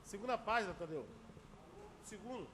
Segunda página, Tadeu. Segundo.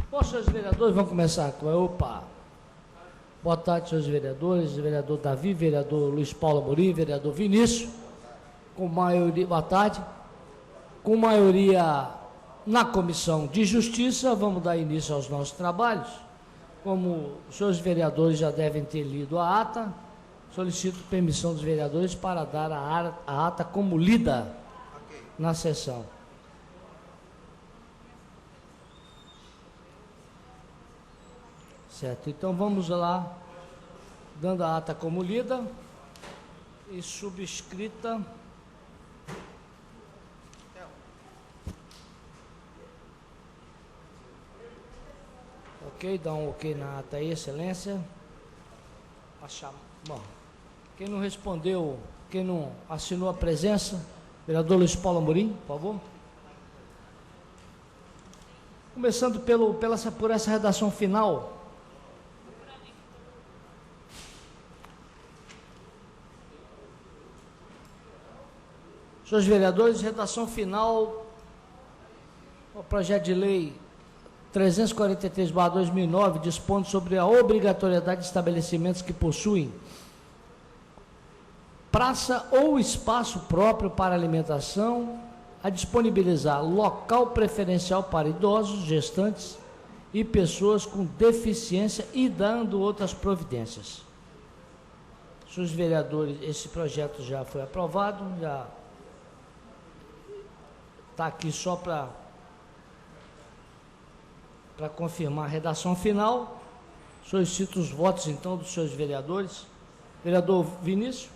Bom, senhores vereadores, vamos começar com opa. Boa tarde, senhores vereadores, vereador Davi, vereador Luiz Paulo Amorim, vereador Vinícius, com maioria, boa tarde, com maioria na Comissão de Justiça, vamos dar início aos nossos trabalhos. Como os senhores vereadores já devem ter lido a ata, solicito permissão dos vereadores para dar a ata como lida na sessão. Certo, então vamos lá, dando a ata como lida e subscrita. Ok, dá um ok na ata aí, excelência. Bom, quem não respondeu, quem não assinou a presença, vereador Luiz Paulo Amorim, por favor. Começando por essa redação final. Senhores vereadores, redação final, o projeto de lei 343/2009, dispondo sobre a obrigatoriedade de estabelecimentos que possuem praça ou espaço próprio para alimentação, a disponibilizar local preferencial para idosos, gestantes e pessoas com deficiência e dando outras providências. Senhores vereadores, esse projeto já foi aprovado, já está aqui só para confirmar a redação final. Solicito os votos, então, dos senhores vereadores. Vereador Vinícius?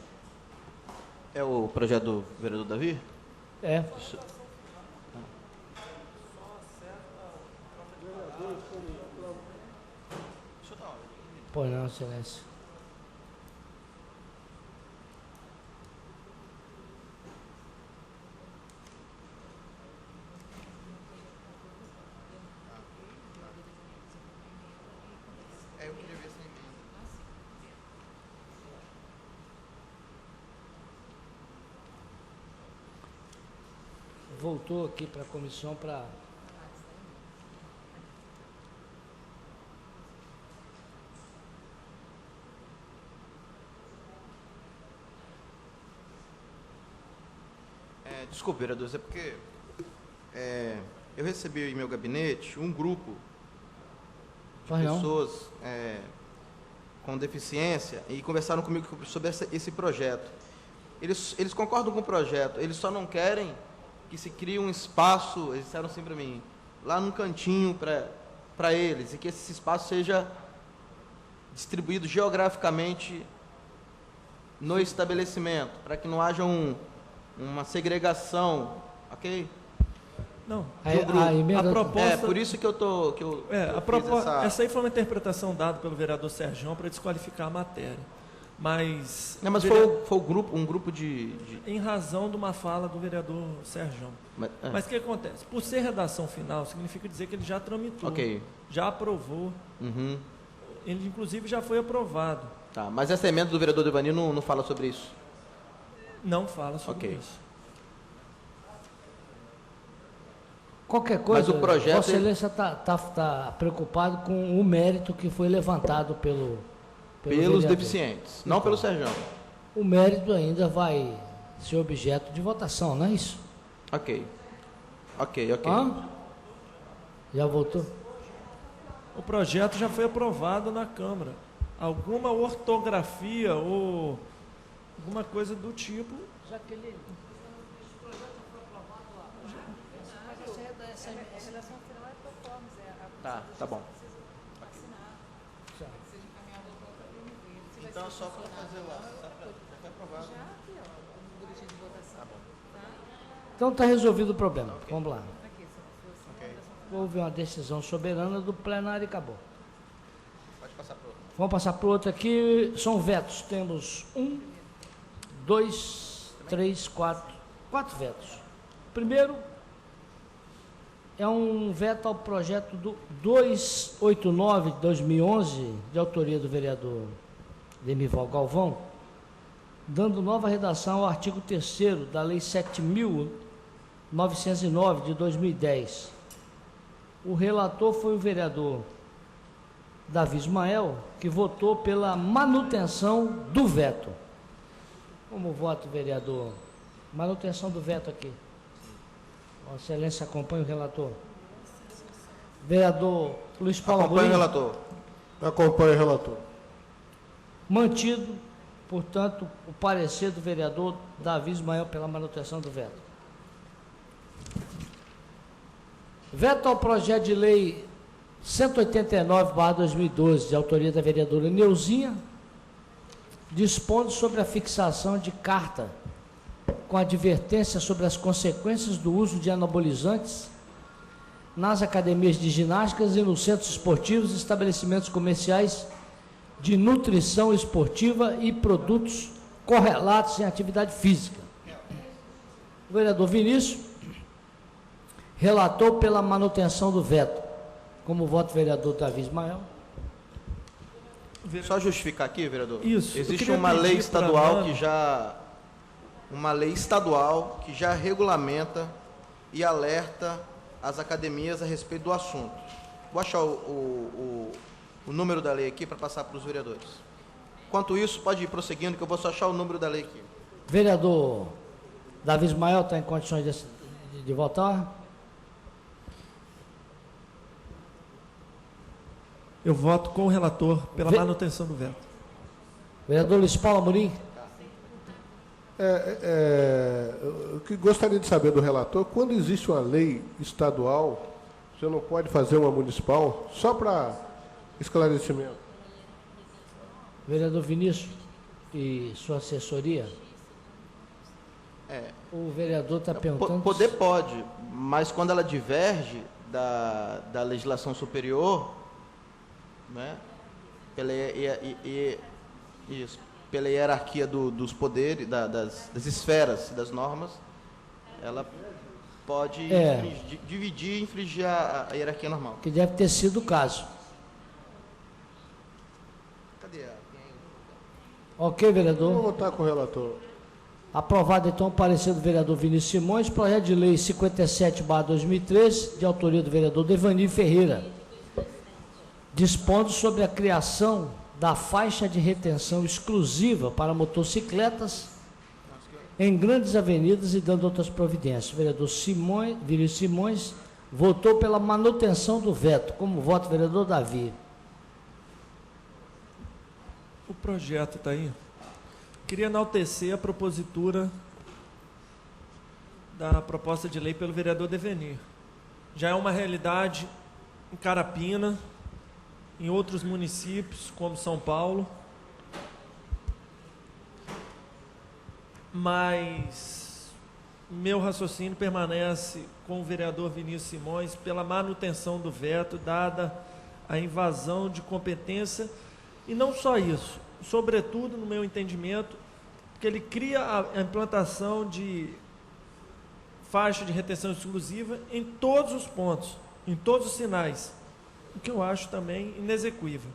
É o projeto do vereador Davi? É. Pois não, excelência. Voltou aqui para a comissão para... Desculpe, vereadores, é porque eu recebi em meu gabinete um grupo de pessoas com deficiência e conversaram comigo sobre esse projeto. Eles concordam com o projeto, eles só não querem que se crie um espaço, eles disseram assim para mim, lá num cantinho para eles, e que esse espaço seja distribuído geograficamente no estabelecimento, para que não haja uma segregação, ok? Não, a proposta... por isso que essa aí foi uma interpretação dada pelo vereador Sergião para desqualificar a matéria. Mas foi um grupo de... Em razão de uma fala do vereador Sergião. Mas o que acontece? Por ser redação final, significa dizer que ele já tramitou, já aprovou, ele inclusive já foi aprovado. Tá, mas essa emenda do vereador Devani não fala sobre isso? Não fala sobre isso. Qualquer coisa, mas o projeto... Vossa Excelência está preocupado com o mérito que foi levantado pelos deficientes, não pelo Sergião. O mérito ainda vai ser objeto de votação, não é isso? Ok. Já voltou? O projeto já foi aprovado na Câmara. Alguma ortografia ou alguma coisa do tipo. Jaqueline, esse projeto foi aprovado lá. Mas essa redação final é performance. Tá bom. Seja encaminhado para outra PMV. Então é só para fazer lá. Já foi aprovado. Já aqui, ó, no boletim de votação. Tá bom. Então está resolvido o problema. Okay. Vamos lá. Aqui, okay. Houve uma decisão soberana do plenário e acabou. Pode passar para outro. Vamos passar para o outro aqui. São vetos. Temos 1, 2, 3, 4 vetos. Primeiro é um veto ao projeto do 289 de 2011, de autoria do vereador Demival Galvão, dando nova redação ao artigo 3º da Lei 7.909 de 2010. O relator foi o vereador Davi Ismael, que votou pela manutenção do veto. Como voto, vereador? Manutenção do veto aqui. Vossa Excelência acompanha o relator. Vereador Luiz Paulo Acompanha o relator. Acompanha o relator. Mantido, portanto, o parecer do vereador Davi Ismael pela manutenção do veto. Veto ao projeto de lei 189/2012, de autoria da vereadora Neuzinha, dispondo sobre a fixação de carta com advertência sobre as consequências do uso de anabolizantes nas academias de ginásticas e nos centros esportivos e estabelecimentos comerciais de nutrição esportiva e produtos correlatos em atividade física. O vereador Vinícius relatou pela manutenção do veto. Como voto, vereador Davi Ismael. Só justificar aqui, vereador. Isso. Existe uma lei estadual que já regulamenta e alerta as academias a respeito do assunto. Vou achar o número da lei aqui para passar para os vereadores. Enquanto isso, pode ir prosseguindo, que eu vou só achar o número da lei aqui. Vereador Davi Ismael está em condições de votar? Eu voto com o relator pela manutenção do veto. Vereador Luiz Paulo Amorim? O que gostaria de saber do relator, quando existe uma lei estadual, você não pode fazer uma municipal, só para esclarecimento. Vereador Vinícius e sua assessoria? O vereador está perguntando... Poder pode, mas quando ela diverge da legislação superior, né, pela hierarquia dos poderes, das esferas, das normas, ela pode dividir e infringir a hierarquia normal. Que deve ter sido o caso. Cadê a... Ok, vereador? Vou votar com o relator. Aprovado, então, o parecer do vereador Vinícius Simões, projeto de lei 57/2013, de autoria do vereador Devani Ferreira, dispondo sobre a criação da faixa de retenção exclusiva para motocicletas em grandes avenidas e dando outras providências. O vereador Vinícius Simões votou pela manutenção do veto. Como voto, vereador Davi? O projeto está aí. Queria enaltecer a propositura da proposta de lei pelo vereador Devenir. Já é uma realidade em Carapina, em outros municípios, como São Paulo, mas meu raciocínio permanece com o vereador Vinícius Simões pela manutenção do veto, dada a invasão de competência, e não só isso, sobretudo, no meu entendimento, que ele cria a implantação de faixa de retenção exclusiva em todos os pontos, em todos os sinais, o que eu acho também inexequível.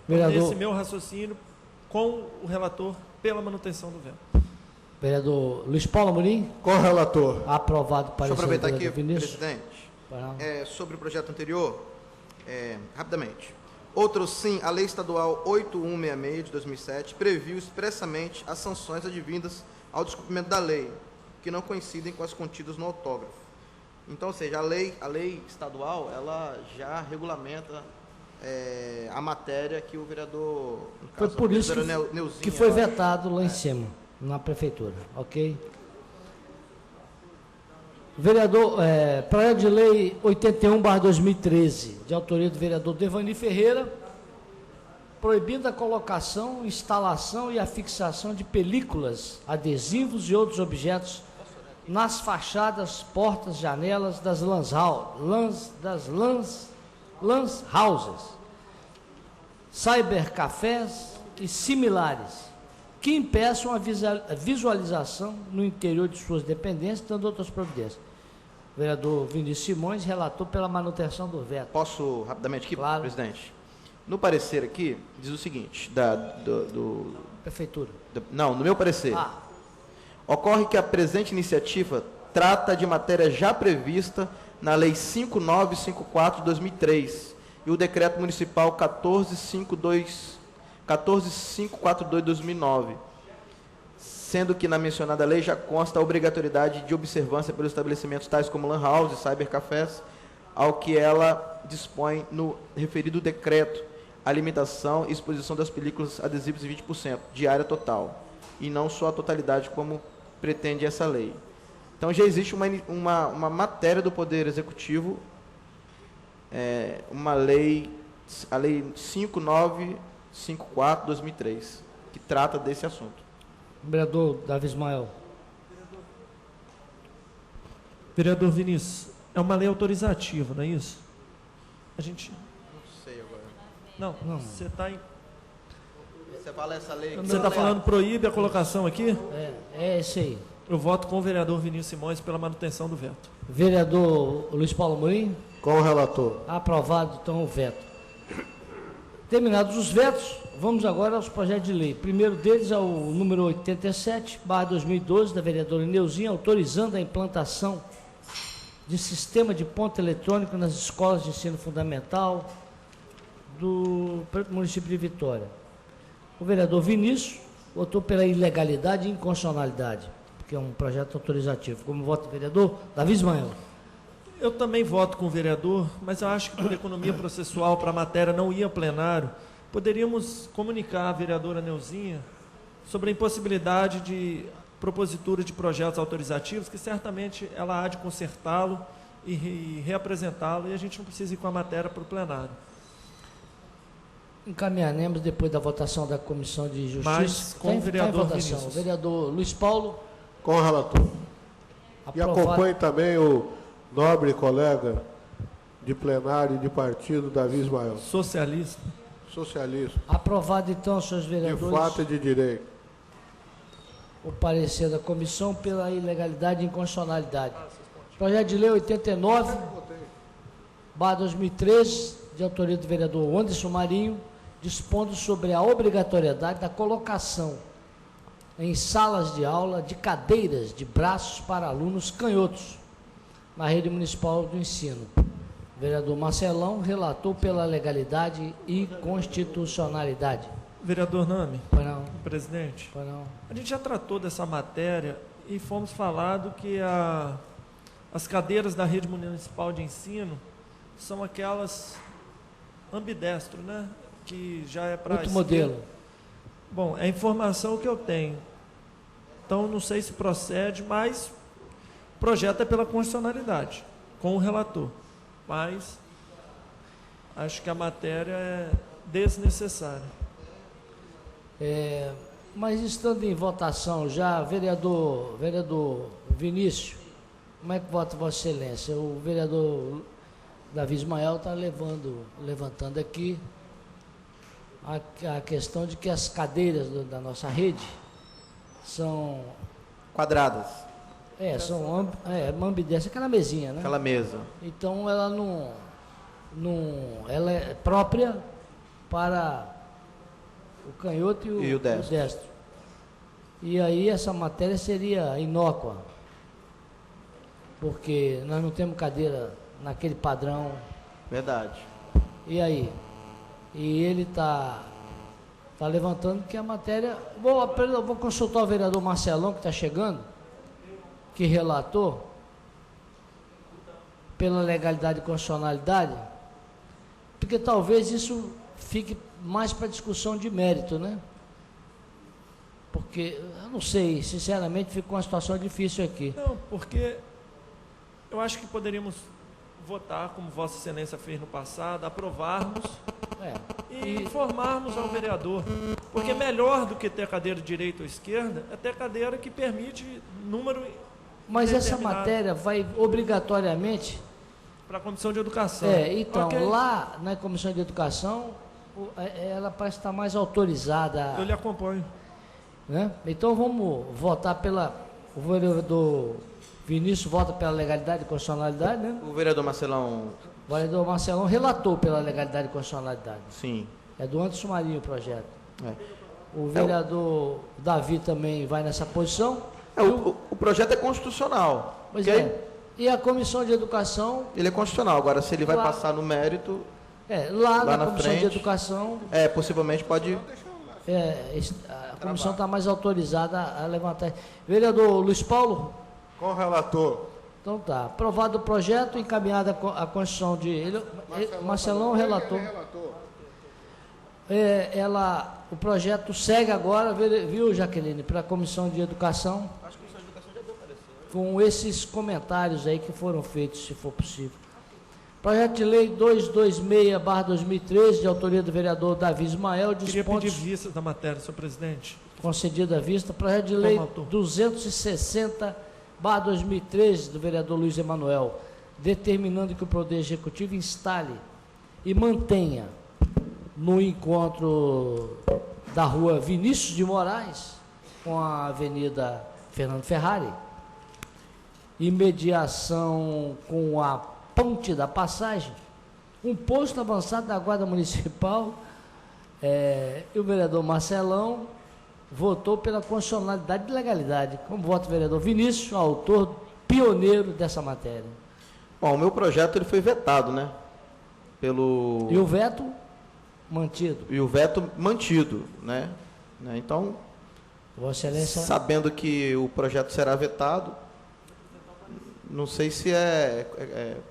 Vereador, esse meu raciocínio com o relator pela manutenção do veto. Vereador Luiz Paulo Amorim? Com o relator. Aprovado para Deixa eu aproveitar aqui, Vinícius. presidente, sobre o projeto anterior, rapidamente. Outro sim, a Lei Estadual 8166 de 2007 previu expressamente as sanções advindas ao descumprimento da lei, que não coincidem com as contidas no autógrafo. Então, ou seja, a lei estadual, ela já regulamenta a matéria que o vereador... Foi por isso que foi vetado lá em cima, na prefeitura, ok? Vereador, projeto de lei 81/2013, de autoria do vereador Devani Ferreira, proibindo a colocação, instalação e a fixação de películas, adesivos e outros objetos nas fachadas, portas, janelas das lan houses, cybercafés e similares, que impeçam a visualização no interior de suas dependências, dando outras providências. O vereador Vinícius Simões relatou pela manutenção do veto. Posso rapidamente aqui, claro, presidente? No parecer aqui, diz o seguinte, Prefeitura. Não, no meu parecer. Ocorre que a presente iniciativa trata de matéria já prevista na Lei 5954 de 2003 e o Decreto Municipal 14542 de 2009, sendo que na mencionada lei já consta a obrigatoriedade de observância pelos estabelecimentos tais como lan house e cybercafés, ao que ela dispõe no referido decreto, a limitação e exposição das películas adesivas de 20% de área total, e não só a totalidade como pretende essa lei. Então já existe uma matéria do Poder Executivo, uma lei, a Lei 5954 de 2003, que trata desse assunto. Vereador Davi Ismael. Vereador Vinícius, é uma lei autorizativa, não é isso? A gente... Não sei agora. Não, você está em... Você fala essa lei... Você está falando proíbe a colocação aqui? É esse aí. Eu voto com o vereador Vinícius Simões pela manutenção do veto. Vereador Luiz Paulo Amorim. Com o relator. Aprovado, então, o veto. Terminados os vetos, vamos agora aos projetos de lei. O primeiro deles é o número 87/2012, da vereadora Neuzinha, autorizando a implantação de sistema de ponto eletrônico nas escolas de ensino fundamental do município de Vitória. O vereador Vinícius votou pela ilegalidade e inconstitucionalidade, porque é um projeto autorizativo. Como voto o vereador Davi Ismael. Eu também voto com o vereador, mas eu acho que por economia processual para a matéria não ir ao plenário, poderíamos comunicar à vereadora Neuzinha sobre a impossibilidade de propositura de projetos autorizativos, que certamente ela há de consertá-lo e reapresentá-lo, e a gente não precisa ir com a matéria para o plenário. Encaminharemos depois da votação da Comissão de Justiça. Mas com o vereador Vinícius. O vereador Luiz Paulo. Com o relator. Aprovado. E acompanhe também o nobre colega de plenário e de partido, Davi Ismael. Socialista. Aprovado, então, senhores vereadores. De fato e de direito. O parecer da comissão pela ilegalidade e inconstitucionalidade. Projeto de lei 89/2013, de autoria do vereador Anderson Marinho, dispondo sobre a obrigatoriedade da colocação em salas de aula de cadeiras de braços para alunos canhotos na rede municipal do ensino. O vereador Marcelão relatou pela legalidade e constitucionalidade. Vereador Nami, não. Presidente, não. A gente já tratou dessa matéria e fomos falado que as cadeiras da rede municipal de ensino são aquelas ambidestro, né? Que já é para... Outro modelo. Bom, é a informação que eu tenho. Então, não sei se procede, mas o projeto é pela constitucionalidade, com o relator. Mas acho que a matéria é desnecessária. Mas estando em votação já, vereador Vinícius, como é que vota Vossa Excelência? O vereador Davi Ismael está levantando aqui a questão de que as cadeiras da nossa rede são... quadradas. São ambidestras, aquela mesinha, né? Aquela mesa. Então, ela ela é própria para o canhoto e o destro. E aí essa matéria seria inócua, porque nós não temos cadeira naquele padrão. Verdade. E aí? E ele está levantando que a matéria... Vou consultar o vereador Marcelão, que está chegando, que relatou pela legalidade e constitucionalidade, porque talvez isso fique mais para discussão de mérito, né? Porque, eu não sei, sinceramente, ficou uma situação difícil aqui. Não, porque eu acho que poderíamos votar, como Vossa Excelência fez no passado, aprovarmos e informarmos ao vereador. Porque melhor do que ter cadeira de direita ou esquerda, é ter cadeira que permite número. Mas essa matéria vai obrigatoriamente para a Comissão de Educação. Então, lá na Comissão de Educação, ela parece estar mais autorizada. Eu lhe acompanho. Né? Então vamos votar o vereador Vinícius vota pela legalidade e constitucionalidade, né? O vereador Marcelão... O vereador Marcelão relatou pela legalidade e constitucionalidade. Sim. É do Anderson Marinho o projeto. O vereador Davi também vai nessa posição. O projeto é constitucional. Pois é. E a Comissão de Educação... Ele é constitucional. Agora, se ele vai passar no mérito... lá na Comissão de Educação... possivelmente pode... a comissão está mais autorizada a levantar. Vereador Luiz Paulo? Com o relator. Então tá. Aprovado o projeto, encaminhada a Constituição de... Marcelão, relator. O projeto segue agora, viu, Jaqueline, para a Comissão de Educação. Acho que a Comissão de Educação já deu parecer. Com esses comentários aí que foram feitos, se for possível. Projeto de Lei 226/2013, de autoria do vereador Davi Ismael. Queria pedir vista da matéria, senhor presidente. Concedida a vista. Projeto de Lei 260/2013, do vereador Luiz Emanuel, determinando que o Poder Executivo instale e mantenha no encontro da rua Vinícius de Moraes com a Avenida Fernando Ferrari, imediação com a Ponte da Passagem, um posto avançado da Guarda Municipal, e o vereador Marcelão votou pela constitucionalidade e legalidade. Como vota o vereador Vinícius, autor pioneiro dessa matéria. Bom, o meu projeto ele foi vetado, né? E o veto mantido. E o veto mantido, né? Então, Vossa Excelência... sabendo que o projeto será vetado, não sei se é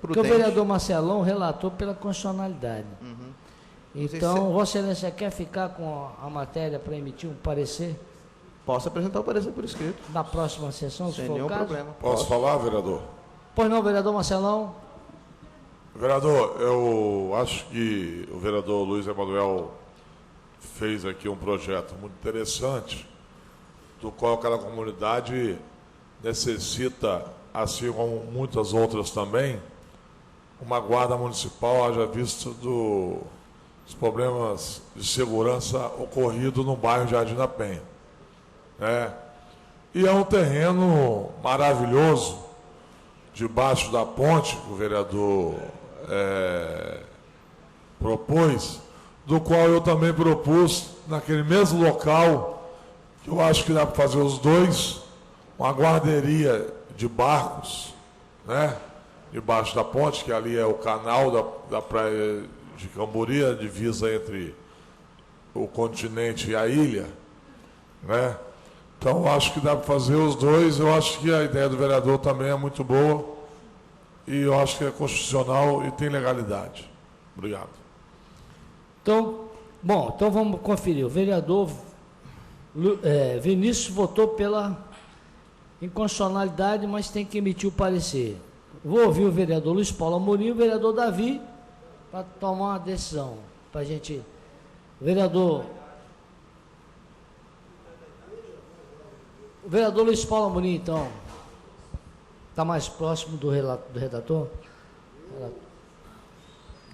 prudente. Porque o vereador Marcelão relatou pela constitucionalidade. Então, Vossa Excelência quer ficar com a matéria para emitir um parecer? Posso apresentar o parecer por escrito. Na próxima sessão, se Sem for o nenhum caso? problema. Posso falar, vereador? Pois não, vereador Marcelão. Vereador, eu acho que o vereador Luiz Emanuel fez aqui um projeto muito interessante, do qual aquela comunidade necessita, assim como muitas outras também, uma guarda municipal, haja visto dos problemas de segurança ocorridos no bairro Jardim da Penha. E é um terreno maravilhoso, debaixo da ponte que o vereador propôs, do qual eu também propus, naquele mesmo local, que eu acho que dá para fazer os dois, uma guarderia de barcos, debaixo da ponte, que ali é o canal da praia de Cambori, a divisa entre o continente e a ilha, Então, eu acho que dá para fazer os dois. Eu acho que a ideia do vereador também é muito boa e eu acho que é constitucional e tem legalidade. Obrigado. Então, então vamos conferir. O vereador Vinícius votou pela inconstitucionalidade, mas tem que emitir o parecer. Vou ouvir o vereador Luiz Paulo Amorim e o vereador Davi para tomar uma decisão. Para a gente... O vereador Luiz Paulo Amorim, então, está mais próximo do redator?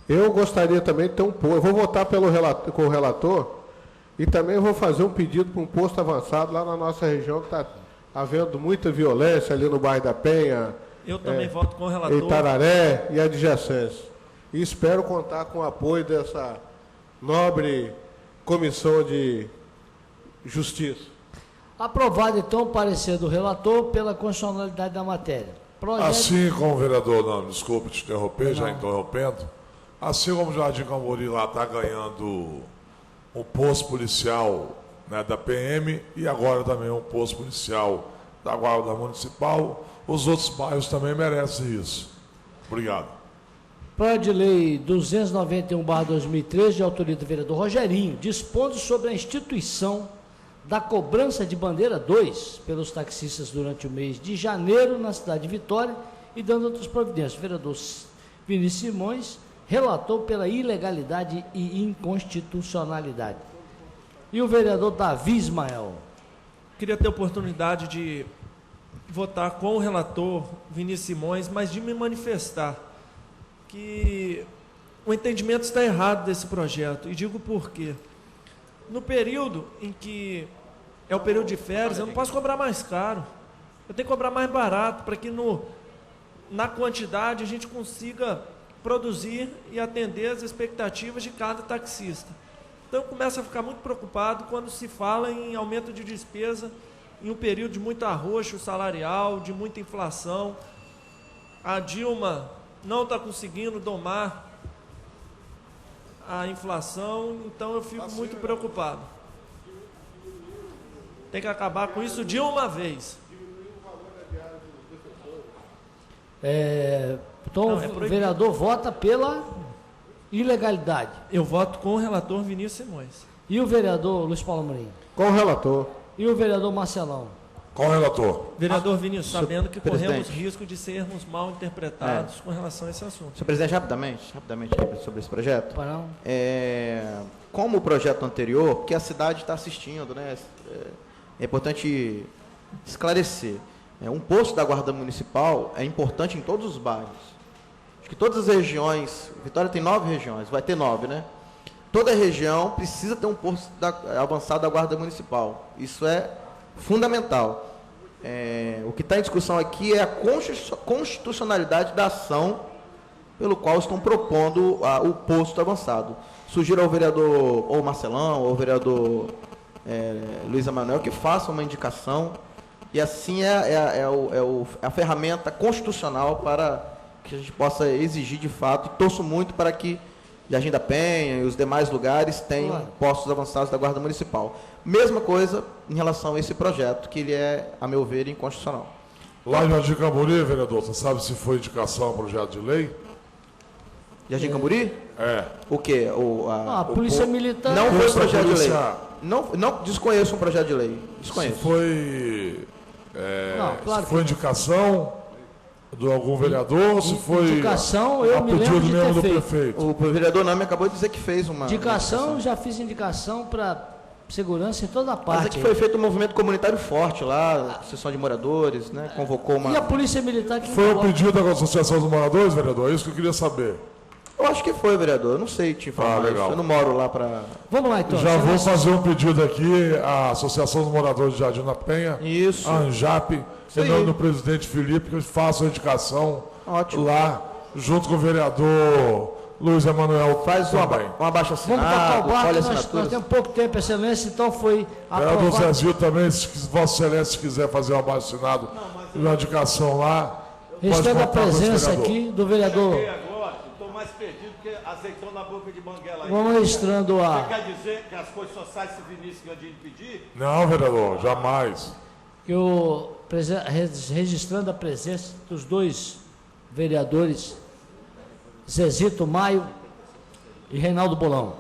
Eu gostaria também de ter um posto. Eu vou votar com o relator e também vou fazer um pedido para um posto avançado lá na nossa região, que está havendo muita violência ali no bairro da Penha. Eu também voto com o relator. Itararé e adjacência. E espero contar com o apoio dessa nobre comissão de justiça. Aprovado, então, o parecer do relator pela constitucionalidade da matéria. Assim como o vereador, desculpe te interromper, já interrompendo, assim como o Jardim Cambori lá está ganhando um posto policial da PM e agora também um posto policial da Guarda Municipal, os outros bairros também merecem isso. Obrigado. Projeto de Lei 291/2013, de autoria do vereador Rogerinho, dispondo sobre a instituição da cobrança de bandeira 2 pelos taxistas durante o mês de janeiro na cidade de Vitória e dando outras providências. O vereador Vinícius Simões relatou pela ilegalidade e inconstitucionalidade. E o vereador Davi Ismael. Queria ter a oportunidade de votar com o relator Vinícius Simões, mas de me manifestar que o entendimento está errado desse projeto, e digo por quê. No período em que é o período de férias, eu não posso cobrar mais caro, eu tenho que cobrar mais barato, para que na quantidade a gente consiga produzir e atender as expectativas de cada taxista. Então, eu começo a ficar muito preocupado quando se fala em aumento de despesa em um período de muito arroxo salarial, de muita inflação. A Dilma não está conseguindo domar a inflação, então eu fico muito preocupado. Tem que acabar com isso de uma vez. Então, o vereador vota pela ilegalidade. Eu voto com o relator Vinícius Simões. E o vereador Luiz Paulo Amorim? Com o relator. E o vereador Marcelão? Com o relator. Vereador Vinícius, sabendo que corremos presidente. risco de sermos mal interpretados com relação a esse assunto. Senhor presidente, rapidamente sobre esse projeto. Não. Como o projeto anterior, porque a cidade está assistindo, né? É importante esclarecer. Um posto da Guarda Municipal é importante em todos os bairros. Acho que todas as regiões, Vitória tem 9 regiões, vai ter 9, né? Toda região precisa ter um posto avançado da Guarda Municipal. Isso é fundamental. O que está em discussão aqui é a constitucionalidade da ação pelo qual estão propondo o posto avançado. Sugiro ao vereador ou Marcelão ou ao vereador Luiz Emanuel que façam uma indicação, e assim é a ferramenta constitucional para que a gente possa exigir de fato, e torço muito para que Jardim da Penha e os demais lugares tenham postos avançados da Guarda Municipal. Mesma coisa em relação a esse projeto, que ele é, a meu ver, inconstitucional. Lá em Jardim Camburi, vereador, você sabe se foi indicação ao projeto de lei? Jardim Camburi? O quê? A Polícia Militar. Não foi projeto de lei. Não desconheço um projeto de lei. Desconheço. Se foi indicação de algum vereador ou se foi indicação, eu a me pedido lembro de mesmo do ter feito. prefeito? O vereador Nami acabou de dizer que fez uma Indicação, já fiz indicação para segurança em toda a parte. Mas aqui foi feito um movimento comunitário forte lá, sessão de moradores, né? Convocou uma... E a Polícia Militar que... Foi um pedido da Associação dos Moradores, vereador? É isso que eu queria saber. Eu acho que foi, vereador. Eu não sei te informar. Legal. Eu não moro lá para... Vamos lá, então. Já vou fazer um pedido aqui à Associação dos Moradores de Jardim da Penha, Isso. a ANJAP, em nome do presidente Felipe, que faça a indicação lá, junto com o vereador Luiz Emanuel. Faz um abaixo Vamos tocar o assinado, barco, olha nós temos pouco tempo, Excelência, então foi Vereador aprovado. Zezinho também, se Vossa Excelência quiser fazer um abaixo assinado, uma indicação lá. Restando a presença aqui do vereador. Estou mais perdido que azeitão na boca de banguela. Vamos registrando a... Você quer dizer que as coisas só saem se Vinícius Gandini pedir? Não, vereador, jamais. Que registrando a presença dos dois vereadores, Zezito Maio e Reinaldo Bolão.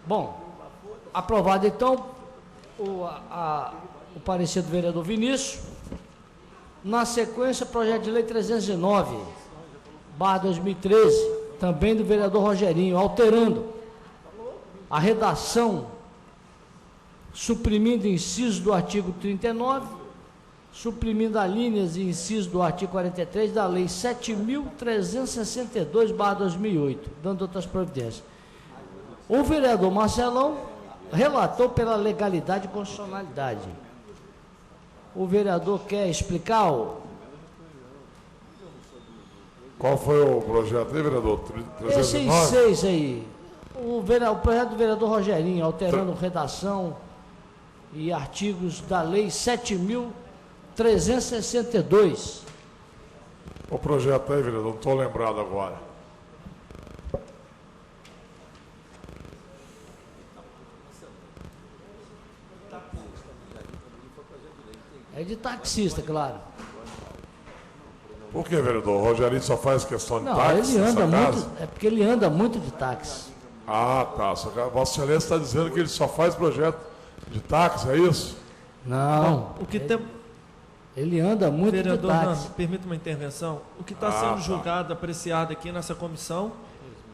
Bom, aprovado então o parecer do vereador Vinícius. Na sequência, projeto de lei 309/2013, também do vereador Rogerinho, alterando a redação, suprimindo inciso do artigo 39, suprimindo as linhas e inciso do artigo 43 da lei 7.362/2008, dando outras providências. O vereador Marcelão relatou pela legalidade e constitucionalidade. O vereador quer explicar? Qual foi o projeto aí, vereador? 309? Esse 6 aí. O projeto do vereador Rogerinho, alterando redação e artigos da lei 7.362. O projeto aí, vereador, não estou lembrado agora. É de taxista, claro. Por que, vereador? O Rogerinho só faz questão de Não, táxi? ele anda muito, é porque ele anda muito de táxi. Ah, tá. Vossa Excelência está dizendo que ele só faz projeto de táxi, é isso? Não. O que tem... Ele anda muito Vereador de táxi. Nando, permita uma intervenção. O que está sendo julgado, apreciado aqui nessa comissão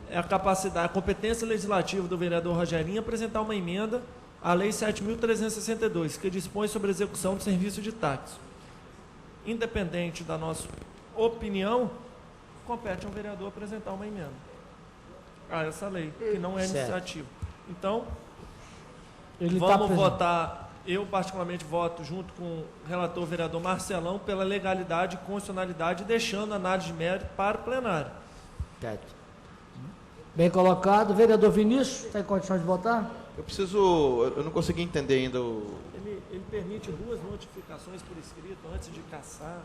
é a capacidade, a competência legislativa do vereador Rogerinho apresentar uma emenda à Lei 7.362, que dispõe sobre a execução do serviço de táxi. Independente da nossa opinião, compete ao vereador apresentar uma emenda a essa lei, que não é iniciativa. Então, vamos votar. Eu, particularmente, voto junto com o relator vereador Marcelão pela legalidade e constitucionalidade, deixando a análise de mérito para o plenário. Certo. Bem colocado. Vereador Vinícius, está em condições de votar? Eu não consegui entender ainda o... Ele permite 2 notificações por escrito antes de caçar.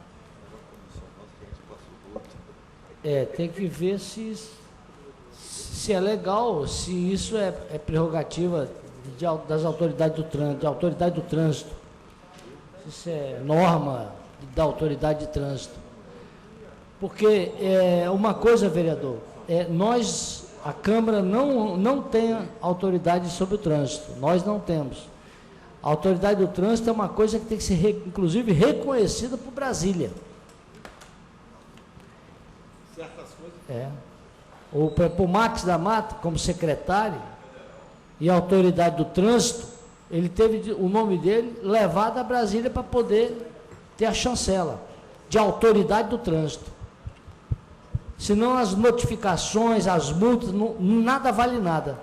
Tem que ver se é legal, se isso é prerrogativa das autoridades do trânsito, se isso é norma da autoridade de trânsito. Porque uma coisa, vereador, nós, a Câmara, não tem autoridade sobre o trânsito, nós não temos. A autoridade do trânsito é uma coisa que tem que ser, inclusive, reconhecida por Brasília. Certas coisas. O Max da Mata, como secretário, e a autoridade do trânsito, ele teve o nome dele levado a Brasília para poder ter a chancela de autoridade do trânsito. Senão as notificações, as multas, nada vale nada.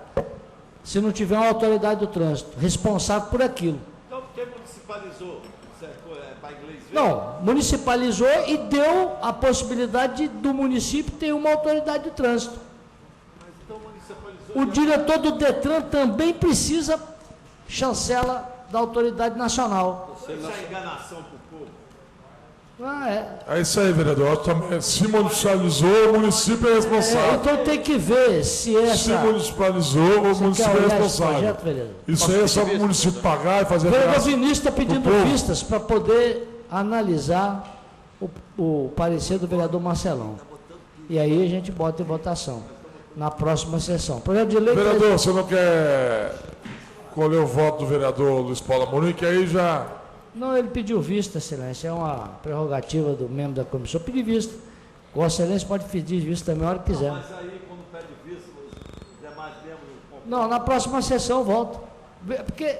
Se não tiver uma autoridade do trânsito responsável por aquilo. Então, por que municipalizou? Para inglês ver? Não, municipalizou e deu a possibilidade do município ter uma autoridade de trânsito. Mas então municipalizou. O diretor do DETRAN também precisa chancela da autoridade nacional. Isso é enganação para o povo. É isso aí, vereador. Se municipalizou, o município é responsável. Então tem que ver se essa... Se municipalizou, o município é responsável. Isso aí é só o município pagar e fazer... O vereador Vinícius está pedindo vistas para poder analisar o parecer do vereador Marcelão. E aí a gente bota em votação na próxima sessão. Projeto de lei... Vereador, você não quer colher o voto do vereador Luiz Paulo Amorim, que aí já... Não, ele pediu vista, excelência. É uma prerrogativa do membro da comissão pedir vista. Vossa Excelência pode pedir vista também a hora que quiser. Mas aí, quando pede vista, os demais membros... Não, na próxima sessão eu volto. Porque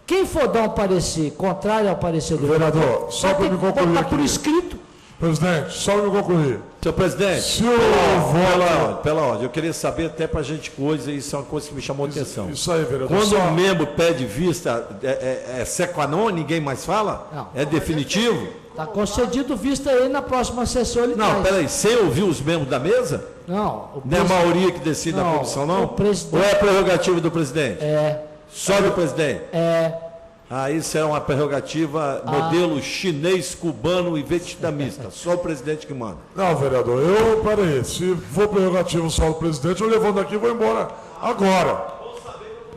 quem for dar um parecer contrário ao parecer do vereador, só para me concluir aqui. Por escrito. Presidente, só para me concluir. Senhor presidente, se o pela ordem, eu queria saber até para a gente coisa, isso é uma coisa que me chamou a atenção. Isso aí, vereador. Quando um membro pede vista, é sine qua non, ninguém mais fala? Não. É definitivo? Está concedido vista aí na próxima sessão. Ele não, traz. peraí, sem ouvir os membros da mesa? Não. Não é a maioria que decide na comissão, não? Ou é a prerrogativa do presidente? Só do presidente? Isso é uma prerrogativa modelo chinês, cubano e vietnamita. Só o presidente que manda. Não, vereador, peraí, se for prerrogativa só do presidente, eu levanto aqui e vou embora agora.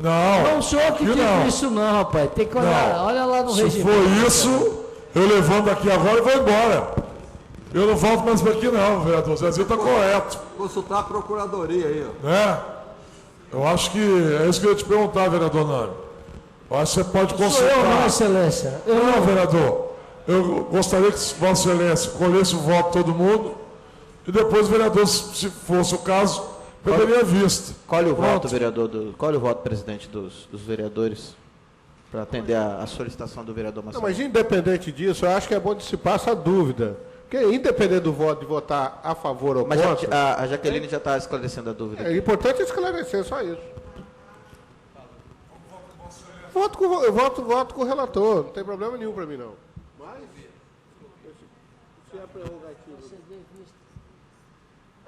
Não, o senhor que diz isso não, rapaz. Tem que olhar, olha lá no regimento. Se for isso, eu levanto aqui agora e vou embora. Eu não volto mais para aqui não, vereador. O Zezinho está correto. Consultar a procuradoria aí, ó. Eu acho que é isso que eu ia te perguntar, vereador Nando. Eu acho que você pode consultar. Eu não, excelência. Não, vereador. Eu gostaria que Vossa Excelência colhesse o voto de todo mundo e depois o vereador, se fosse o caso, perderia a vista. Colhe o voto, vereador, colhe o voto, presidente, dos vereadores, para atender a solicitação do vereador Marcelo. Não, mas independente disso, eu acho que é bom dissipar essa dúvida. Porque independente do voto, de votar a favor ou contra... Mas a Jaqueline já está esclarecendo a dúvida. É importante esclarecer, só isso. Voto com o relator, não tem problema nenhum para mim, não. Mas, se é prerrogativa...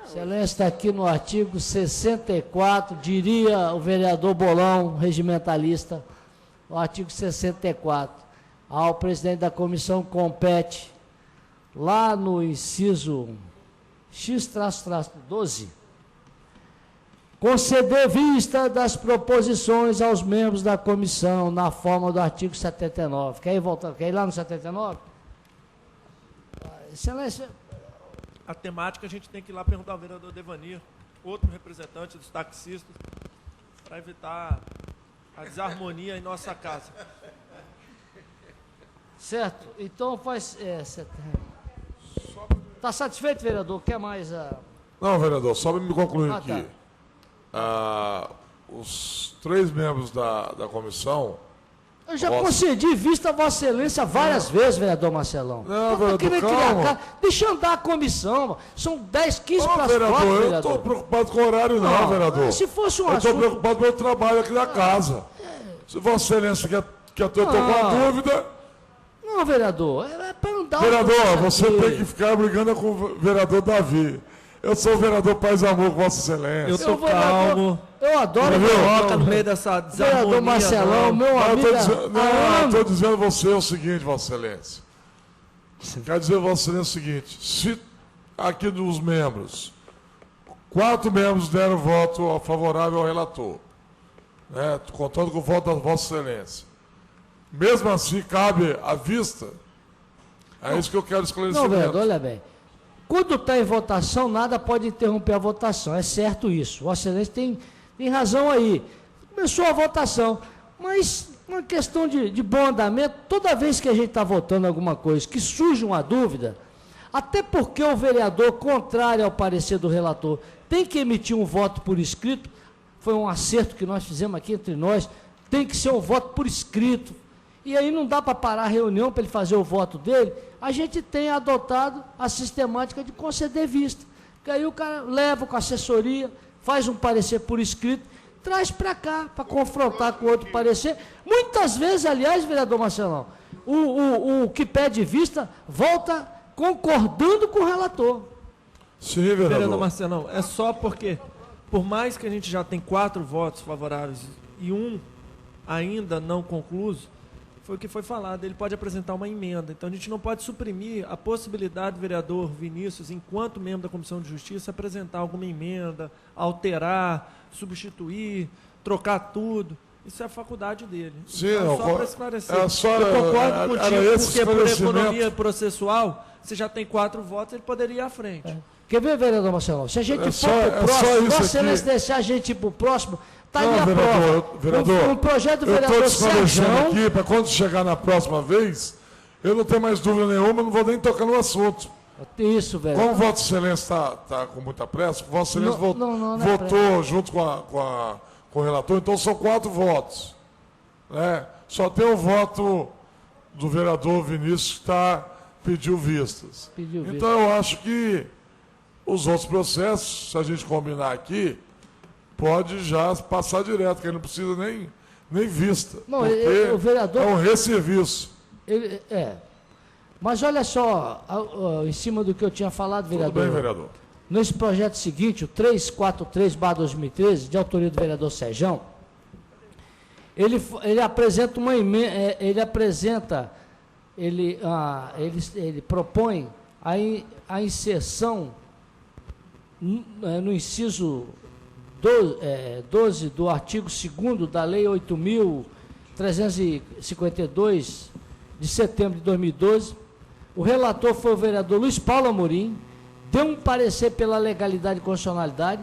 Excelência está aqui no artigo 64, diria o vereador Bolão, regimentalista, o artigo 64. Ao presidente da comissão compete, lá no inciso X-12, conceder vista das proposições aos membros da comissão na forma do artigo 79. Quer ir lá no 79? Excelência, a temática, a gente tem que ir lá perguntar ao vereador Devanir, outro representante dos taxistas, para evitar a desarmonia em nossa casa. Certo. Então faz... Está satisfeito, vereador? Quer mais? Não, vereador, só para me concluir aqui. Tá. Os 3 membros da comissão... Eu já concedi vista a Vossa Excelência várias vezes, vereador Marcelão. Não, vereador, calma. Deixa andar a comissão. São 10, 15 para as 4, vereador. Eu vereador. não estou preocupado com o horário, não, vereador. Se fosse um assunto... Eu estou preocupado com o meu trabalho aqui da casa. Se Vossa Excelência quer eu estou com a dúvida... Não, vereador, é para andar... Vereador, você tem que ficar brigando com o vereador Davi. Eu sou o vereador Paz Amor, Vossa Excelência. Eu estou calmo. Eu adoro coloca no meio dessa desarmonia. Vereador Marcelão, meu amigo... Eu estou dizendo a você o seguinte, Vossa Excelência. Quero dizer a Vossa Excelência o seguinte. Se aqui dos membros, 4 membros deram voto favorável ao relator, né, contando com o voto da Vossa Excelência, mesmo assim cabe à vista, isso que eu quero esclarecer. Não, vereador, olha bem. Quando está em votação, nada pode interromper a votação. É certo isso. Vossa Excelência tem razão aí. Começou a votação. Mas uma questão de bom andamento, toda vez que a gente está votando alguma coisa, que surge uma dúvida, até porque o vereador, contrário ao parecer do relator, tem que emitir um voto por escrito, foi um acerto que nós fizemos aqui entre nós, tem que ser um voto por escrito. E aí não dá para parar a reunião para ele fazer o voto dele, a gente tem adotado a sistemática de conceder vista. Que aí o cara leva com a assessoria, faz um parecer por escrito, traz para cá, para confrontar com outro parecer. Muitas vezes, aliás, vereador Marcelão, o que pede vista volta concordando com o relator. Sim, vereador. Vereador Marcelão, é só porque, por mais que a gente já tem 4 votos favoráveis e um ainda não concluso, foi o que foi falado, ele pode apresentar uma emenda. Então, a gente não pode suprimir a possibilidade do vereador Vinícius, enquanto membro da Comissão de Justiça, apresentar alguma emenda, alterar, substituir, trocar tudo. Isso é a faculdade dele. Sim, então, só para esclarecer. Eu concordo contigo, porque por economia processual, você já tem 4 votos, ele poderia ir à frente. Quer ver, vereador Marcelão? Se a gente for para o próximo, Vossa Excelência deixar a gente ir para o próximo... Tá aí a vereador, um projeto do vereador eu estou Sérgio aqui para quando chegar na próxima vez, eu não tenho mais dúvida nenhuma, não vou nem tocar no assunto. Isso, velho. Como Vossa Excelência está com muita pressa, Vossa Excelência votou junto com o relator, então são 4 votos. Né? Só tem o voto do vereador Vinícius que pediu vistas. Então eu acho que os outros processos, se a gente combinar aqui, pode já passar direto, que ele não precisa nem vista. Não, o vereador... É um resserviço. Mas olha só, em cima do que eu tinha falado, vereador. Tudo bem, vereador. Nesse projeto seguinte, o 343/2013, de autoria do vereador Sérgio, ele apresenta uma emenda, ele propõe a inserção no inciso 12 do artigo 2º da Lei 8.352, de setembro de 2012. O relator foi o vereador Luiz Paulo Amorim, deu um parecer pela legalidade e constitucionalidade,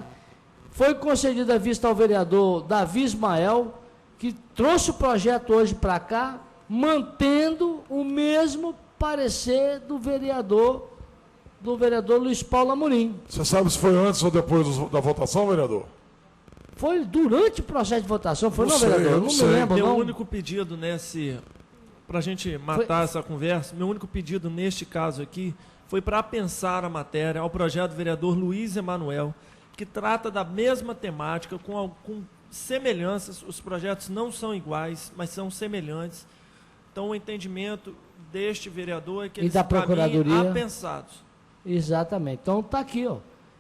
foi concedida a vista ao vereador Davi Ismael, que trouxe o projeto hoje para cá, mantendo o mesmo parecer do vereador Luiz Paulo Amorim. Você sabe se foi antes ou depois da votação, vereador? Foi durante o processo de votação, foi não, vereador? Eu não me lembro, não. Meu único pedido para a gente matar essa conversa, meu único pedido neste caso aqui, foi para pensar a matéria ao projeto do vereador Luiz Emanuel, que trata da mesma temática, com semelhanças. Os projetos não são iguais, mas são semelhantes. Então, o entendimento deste vereador é que eles caminhem apensados. Exatamente. Então, está aqui, ó.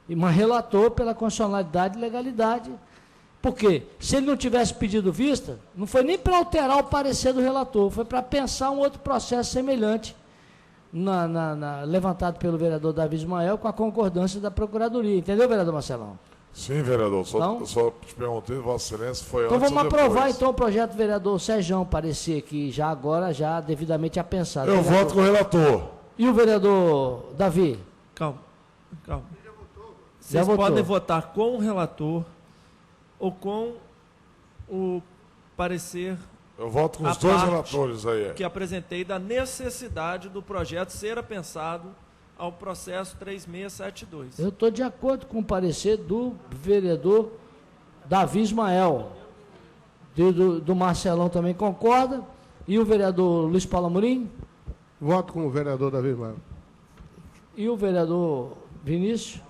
Mas relator pela constitucionalidade e legalidade. Porque, se ele não tivesse pedido vista, não foi nem para alterar o parecer do relator, foi para pensar um outro processo semelhante, levantado pelo vereador Davi Ismael, com a concordância da Procuradoria. Entendeu, vereador Marcelão? Sim, vereador. Só te perguntei, Vossa Excelência, foi antes ou depois? Então vamos aprovar, então, o projeto do vereador Sérgio, parecer aqui, já devidamente apensado. Eu voto com o relator. E o vereador Davi? Calma. Calma. Vocês podem votar com o relator ou com o parecer. Eu voto com os dois relatores aí. Que apresentei da necessidade do projeto ser apensado ao processo 3672. Eu estou de acordo com o parecer do vereador Davi Ismael. Do Marcelão também concorda. E o vereador Luiz Paulo Amorim? Voto com o vereador Davi Ismael. E o vereador Vinícius?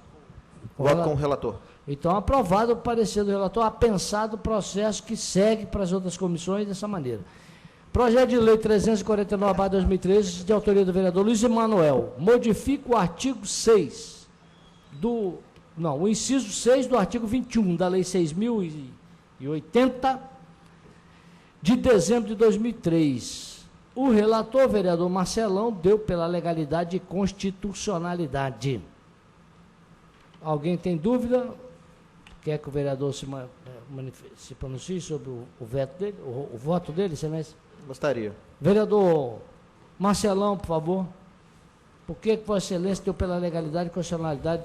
Voto com o relator. Então, aprovado o parecer do relator, apensado o processo que segue para as outras comissões dessa maneira. Projeto de lei 349/2013, de autoria do vereador Luiz Emanuel, modifica o artigo 6 o inciso 6 do artigo 21 da lei 6.080, de dezembro de 2003. O relator, vereador Marcelão, deu pela legalidade e constitucionalidade. Alguém tem dúvida? Quer que o vereador se pronuncie sobre o veto dele, o voto dele, excelência? Gostaria. Vereador Marcelão, por favor. Por que Vossa Excelência deu pela legalidade e constitucionalidade?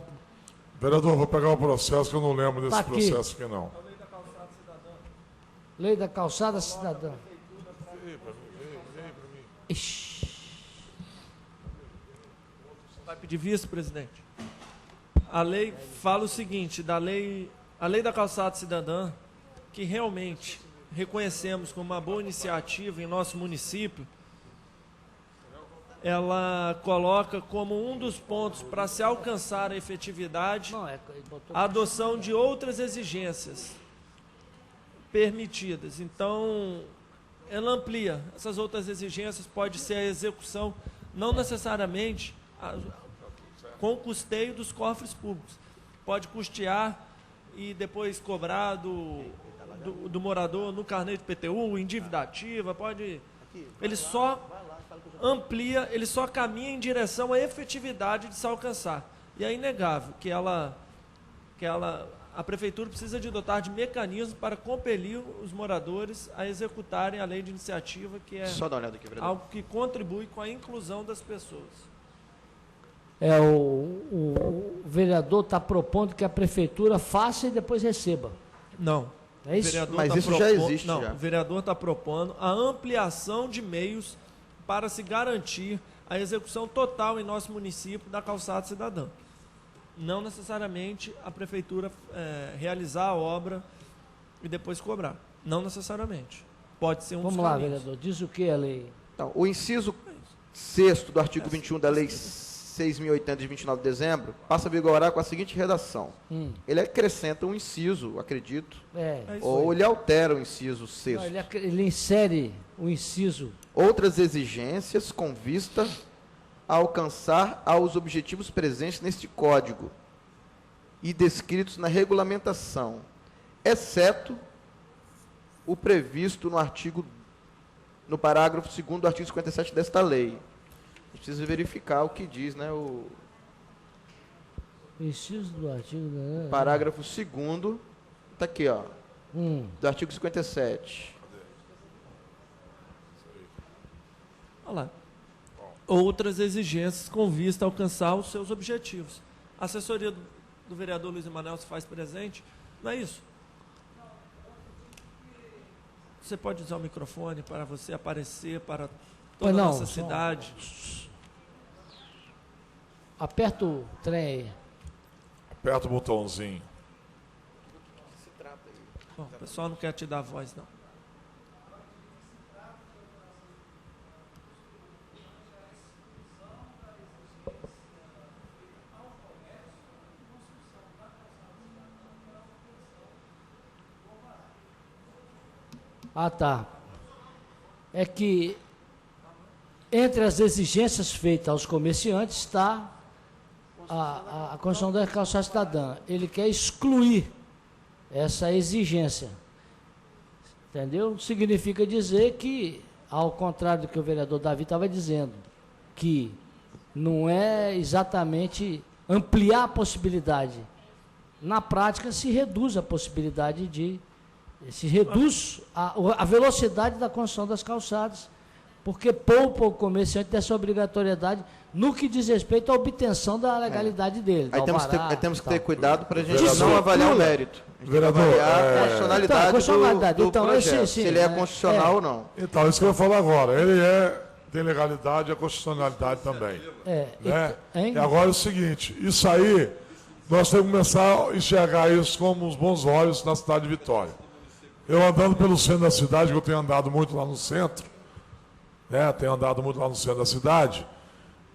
Vereador, vou pegar o processo que eu não lembro desse processo aqui, não. Lei da calçada cidadã. Vai pedir vice-presidente. A lei fala o seguinte, a lei da calçada cidadã, que realmente reconhecemos como uma boa iniciativa em nosso município, ela coloca como um dos pontos para se alcançar a efetividade a adoção de outras exigências permitidas. Então, ela amplia essas outras exigências, pode ser a execução, não necessariamente com o custeio dos cofres públicos. Pode custear e depois cobrar do morador no carnê de PTU, em dívida ativa, pode... Ele só amplia, ele só caminha em direção à efetividade de se alcançar. E é inegável que a prefeitura precisa de dotar de mecanismos para compelir os moradores a executarem a lei de iniciativa, que é algo que contribui com a inclusão das pessoas. O vereador está propondo que a prefeitura faça e depois receba. Não. É isso? Mas isso já existe. Não, já. O vereador está propondo a ampliação de meios para se garantir a execução total em nosso município da calçada cidadã. Não necessariamente a prefeitura realizar a obra e depois cobrar. Não necessariamente. Pode ser um dos caminhos. Vamos lá, vereador. Diz o que a lei? Então, o inciso 6º do artigo 21 da lei 6.080, de 29 de dezembro, passa a vigorar com a seguinte redação. Ele acrescenta um inciso, acredito, ou ele altera o inciso 6º. Ele insere o inciso. Outras exigências com vista a alcançar aos objetivos presentes neste código e descritos na regulamentação, exceto o previsto no parágrafo 2º do artigo 57 desta lei. A gente precisa verificar o que diz, né? O inciso do artigo... Parágrafo 2º, está aqui, ó, do artigo 57. Olha lá. Outras exigências com vista a alcançar os seus objetivos. A assessoria do vereador Luiz Emanuel se faz presente, não é isso? Você pode usar o microfone para você aparecer para toda a nossa cidade. Aperta o trem aí. Aperta o botãozinho. Bom, o pessoal não quer te dar voz, não. Ah, tá. É que entre as exigências feitas aos comerciantes está a Constituição da Calçada Cidadã. Ele quer excluir essa exigência. Entendeu? Significa dizer que, ao contrário do que o vereador Davi estava dizendo, que não é exatamente ampliar a possibilidade. Na prática, se reduz a possibilidade se reduz a velocidade da construção das calçadas, porque poupa o comerciante dessa obrigatoriedade no que diz respeito à obtenção da legalidade dele. Aí temos que ter cuidado para a gente não avaliar o mérito. Vereador, avaliar a constitucionalidade do projeto, se ele é constitucional ou não. Então, isso que eu vou falar agora. Ele tem legalidade e a constitucionalidade também. Né? E agora é o seguinte, isso aí, nós temos que começar a enxergar isso como uns bons olhos na cidade de Vitória. Eu andando pelo centro da cidade, que eu tenho andado muito lá no centro, né? Tenho andado muito lá no centro da cidade,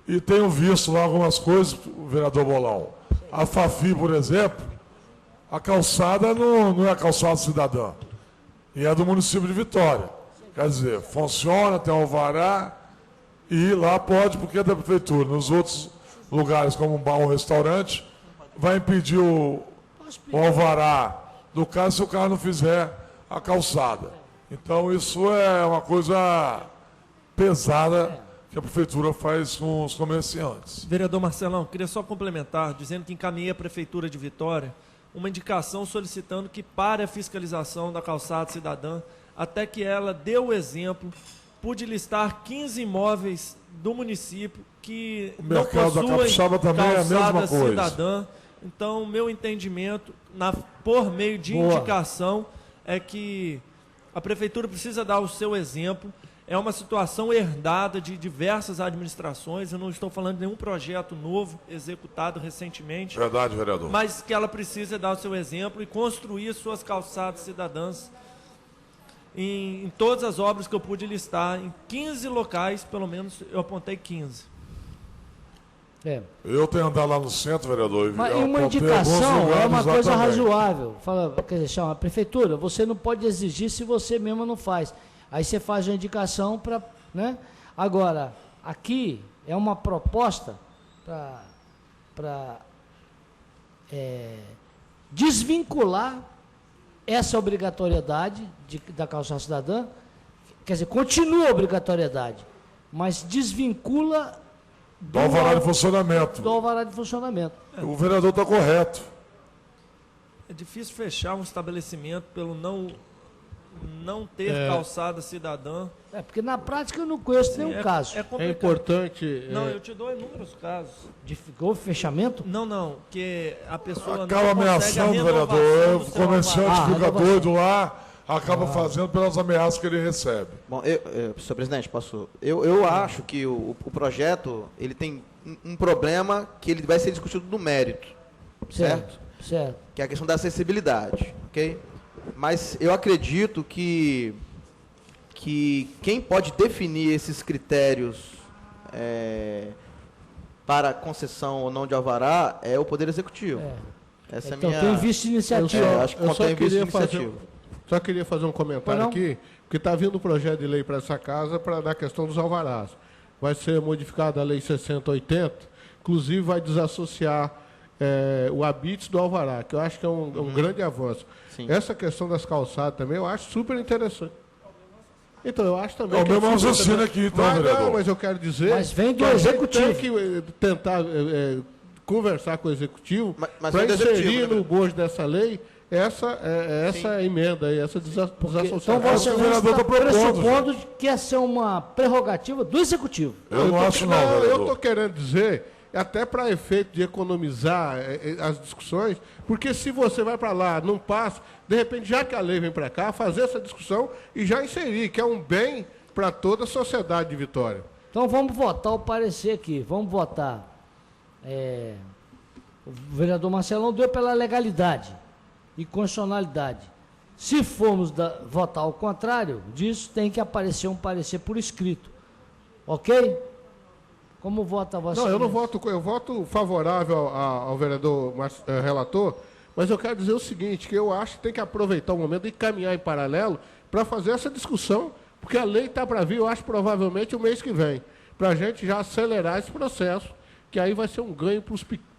e tenho visto lá algumas coisas, vereador Bolão. A Fafi, por exemplo, a calçada não é a calçada cidadã, e é do município de Vitória. Quer dizer, funciona, tem alvará, e lá pode, porque é da prefeitura. Nos outros lugares, como um bar ou um restaurante, vai impedir o alvará do carro se o carro não fizer a calçada. Então, isso é uma coisa pesada que a prefeitura faz com os comerciantes. Vereador Marcelão, queria só complementar, dizendo que encaminhei à Prefeitura de Vitória uma indicação solicitando que pare a fiscalização da calçada cidadã, até que ela dê o exemplo. Pude listar 15 imóveis do município que não possuem calçada cidadã. Então, meu entendimento, por meio de indicação, é que a Prefeitura precisa dar o seu exemplo. É uma situação herdada de diversas administrações. Eu não estou falando de nenhum projeto novo executado recentemente. Verdade, vereador. Mas que ela precisa dar o seu exemplo e construir suas calçadas cidadãs em todas as obras que eu pude listar. Em 15 locais, pelo menos, eu apontei 15. Eu tenho andado lá no centro, vereador. Mas uma indicação é uma coisa razoável. Fala, quer dizer, chama a prefeitura, você não pode exigir se você mesmo não faz. Aí você faz a indicação para... Né? Agora, aqui é uma proposta para desvincular essa obrigatoriedade da calçada cidadã. Quer dizer, continua a obrigatoriedade, mas desvincula do alvará de funcionamento. Do alvará de funcionamento. O vereador está correto. É difícil fechar um estabelecimento pelo não ter calçada cidadã. Porque na prática eu não conheço nenhum caso. É importante... Não, eu te dou inúmeros casos. Houve fechamento? Não, que a pessoa acaba ameaçando, vereador. O comerciante fica doido lá, acaba fazendo pelas ameaças que ele recebe. Bom, senhor presidente, posso... Eu acho que o projeto ele tem um problema que ele vai ser discutido no mérito. Certo? Certo. Que é a questão da acessibilidade, ok? Mas eu acredito que quem pode definir esses critérios para concessão ou não de alvará é o Poder Executivo. Essa então, é tem visto iniciativa. Acho que contém visto iniciativa. Só queria fazer um comentário aqui, porque está vindo um projeto de lei para essa casa para dar questão dos alvarás. Vai ser modificada a Lei 6080, inclusive vai desassociar o habite do alvará, que eu acho que é um grande avanço. Sim. Essa questão das calçadas também eu acho super interessante. Então, eu acho também... É o mesmo raciocínio aqui, então, vereador. Mas eu quero dizer... Mas vem do Executivo. Tem que tentar conversar com o Executivo para inserir no bojo dessa lei essa emenda aí, essa desassociação. Então, você está pressupondo que essa é uma prerrogativa do Executivo. Eu não acho não, vereador. Eu estou querendo dizer... até para efeito de economizar as discussões, porque se você vai para lá, não passa, de repente, já que a lei vem para cá, fazer essa discussão e já inserir, que é um bem para toda a sociedade de Vitória. Então vamos votar o parecer aqui, vamos votar. O vereador Marcelão deu pela legalidade e constitucionalidade. Se formos votar ao contrário disso, tem que aparecer um parecer por escrito. Ok? Como vota você? Não, eu voto favorável ao vereador relator, mas eu quero dizer o seguinte, que eu acho que tem que aproveitar o momento e caminhar em paralelo para fazer essa discussão, porque a lei está para vir, eu acho, provavelmente o mês que vem, para a gente já acelerar esse processo, que aí vai ser um ganho,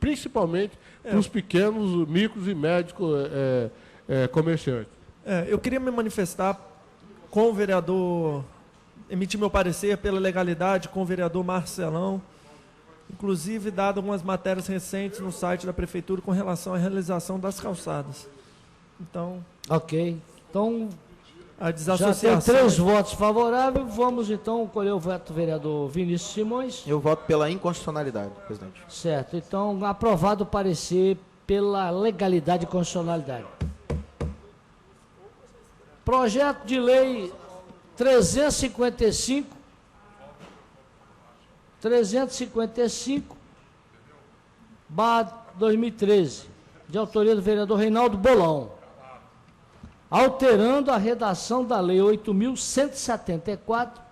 principalmente para os pequenos, micros e médios comerciantes. Eu queria me manifestar com o vereador... emitir meu parecer pela legalidade com o vereador Marcelão, inclusive dado algumas matérias recentes no site da Prefeitura com relação à realização das calçadas. Então... Ok. Então, a desassociação. Já tem 3 votos favoráveis. Vamos então colher o voto do vereador Vinícius Simões. Eu voto pela inconstitucionalidade, presidente. Certo. Então, aprovado o parecer pela legalidade e constitucionalidade. Projeto de lei 355, /2013, de autoria do vereador Reinaldo Bolão, alterando a redação da lei 8.174,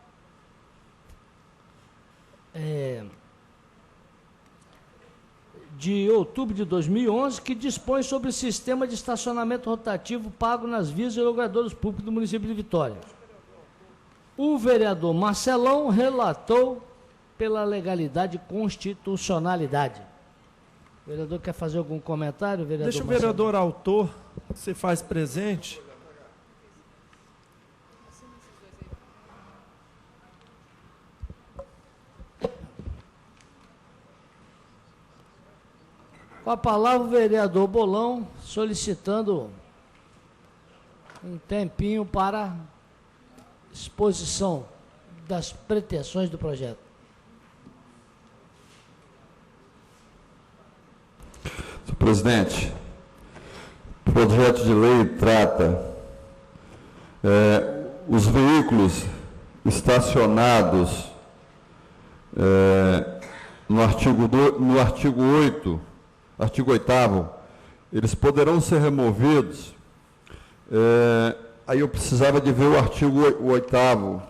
de outubro de 2011, que dispõe sobre o sistema de estacionamento rotativo pago nas vias e logradouros públicos do município de Vitória. O vereador Marcelão relatou pela legalidade e constitucionalidade. O vereador quer fazer algum comentário? Vereador Deixa o vereador autor se faz presente. Com a palavra o vereador Bolão, solicitando um tempinho para exposição das pretensões do projeto. Senhor presidente, o projeto de lei trata os veículos estacionados no artigo 8º, eles poderão ser removidos. Aí eu precisava de ver o artigo 8º.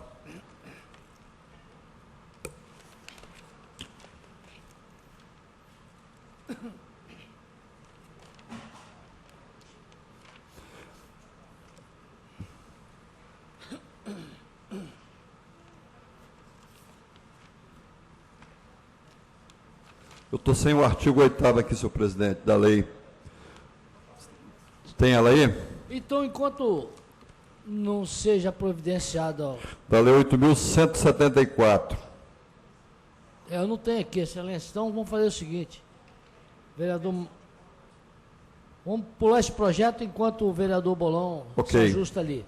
Eu estou sem o artigo 8º aqui, senhor presidente, da lei. Tem ela aí? Então, enquanto não seja providenciado... Da lei 8.174. Eu não tenho aqui, excelência. Então, vamos fazer o seguinte. Vereador... Vamos pular esse projeto enquanto o vereador Bolão se ajusta ali.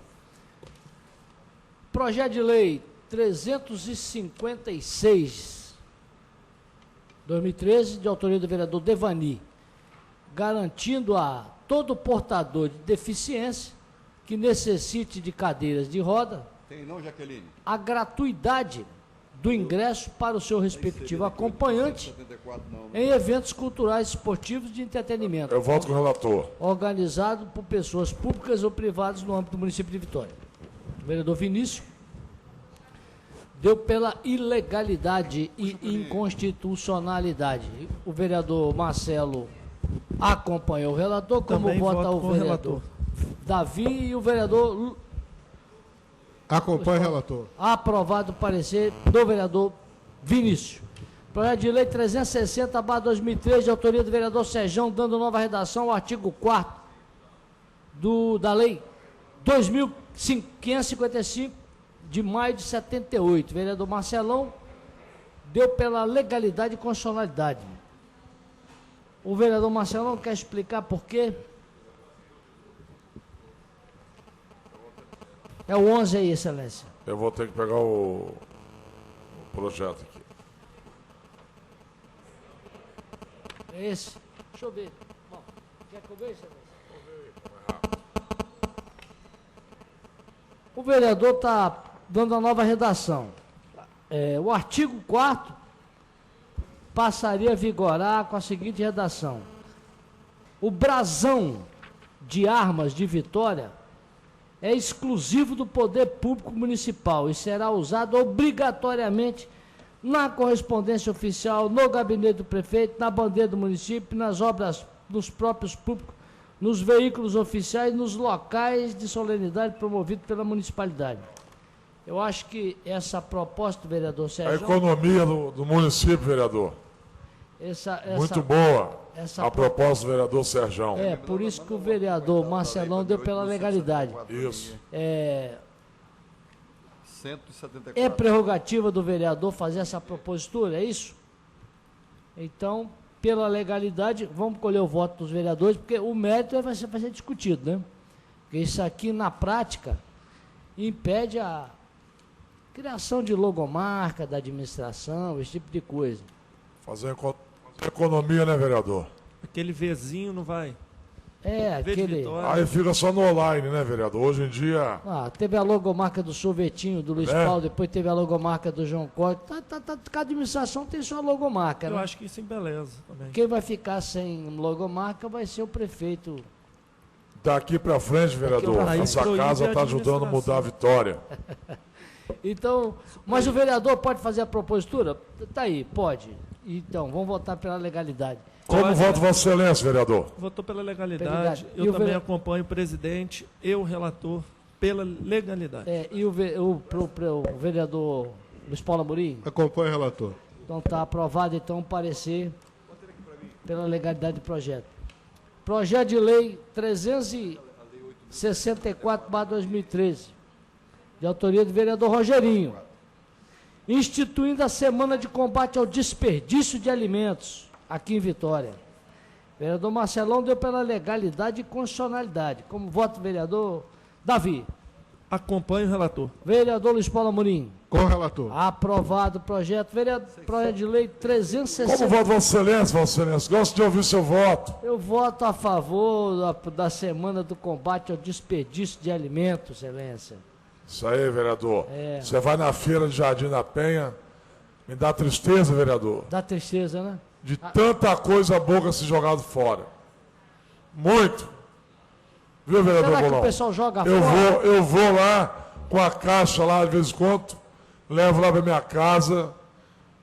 Projeto de lei 356... 2013, de autoria do vereador Devani, garantindo a todo portador de deficiência que necessite de cadeiras de roda a gratuidade do ingresso para o seu respectivo acompanhante em eventos culturais, esportivos e de entretenimento. Eu voto com o relator. Organizado por pessoas públicas ou privadas no âmbito do município de Vitória. O vereador Vinícius deu pela ilegalidade e inconstitucionalidade. O vereador Marcelo acompanhou o relator, como também vota o vereador Davi e o vereador... Acompanha o relator. Aprovado o parecer do vereador Vinícius. Projeto de lei 360/2013, de autoria do vereador Serjão, dando nova redação ao artigo 4º da lei 2.555, de maio de 78. O vereador Marcelão deu pela legalidade e constitucionalidade. O vereador Marcelão quer explicar por quê? É o 11 aí, excelência. Eu vou ter que pegar o projeto aqui. É esse? Deixa eu ver. Bom, quer que eu veja, excelência? O vereador está dando a nova redação. O artigo 4º passaria a vigorar com a seguinte redação: o brasão de armas de Vitória é exclusivo do poder público municipal e será usado obrigatoriamente na correspondência oficial, no gabinete do prefeito, na bandeira do município, nas obras dos próprios públicos, nos veículos oficiais, nos locais de solenidade promovidos pela municipalidade. Eu acho que essa proposta do vereador Sérgio... A economia do município, vereador. Muito boa a proposta do vereador Serjão. Por isso que o vereador Marcelão deu pela legalidade. Isso. 174. É prerrogativa do vereador fazer essa propositura, é isso? Então, pela legalidade, vamos colher o voto dos vereadores, porque o mérito vai ser discutido, né? Porque isso aqui, na prática, impede a criação de logomarca da administração, esse tipo de coisa. Fazer economia, né, vereador? Aquele Vzinho não vai. Aquele... Aí fica só no online, né, vereador? Hoje em dia... teve a logomarca do Sorvetinho, do Luiz Paulo, depois teve a logomarca do João Costa. Cada administração tem sua logomarca, né? Eu acho que isso embeleza também. Quem vai ficar sem logomarca vai ser o prefeito. Daqui para frente, vereador, essa casa está ajudando a mudar a Vitória. Então, mas o vereador pode fazer a propositura? Tá aí, pode. Então, vamos votar pela legalidade. Como vota Vossa Excelência, vereador? Votou pela legalidade. Eu também acompanho o presidente e o relator pela legalidade. E o vereador Luiz Paulo Amorim? Acompanho o relator. Então está aprovado, então, o parecer pela legalidade do projeto. Projeto de lei 364/2013, de autoria do vereador Rogerinho, instituindo a Semana de Combate ao Desperdício de Alimentos, aqui em Vitória. O vereador Marcelão deu pela legalidade e constitucionalidade. Como voto, vereador Davi? Acompanho o relator. Vereador Luiz Paulo Amorim? Com o relator. Aprovado o projeto. Projeto de lei 360. Como voto Vossa Excelência? Gosto de ouvir seu voto. Eu voto a favor da Semana do Combate ao Desperdício de Alimentos, Excelência. Isso aí, vereador. Você vai na feira de Jardim da Penha, me dá tristeza, vereador. Dá tristeza, né? De tanta coisa boa se jogado fora. Muito. Viu, vereador Será Bolão? que o pessoal joga fora? Eu vou lá com a caixa lá, de vez em quando, levo lá para minha casa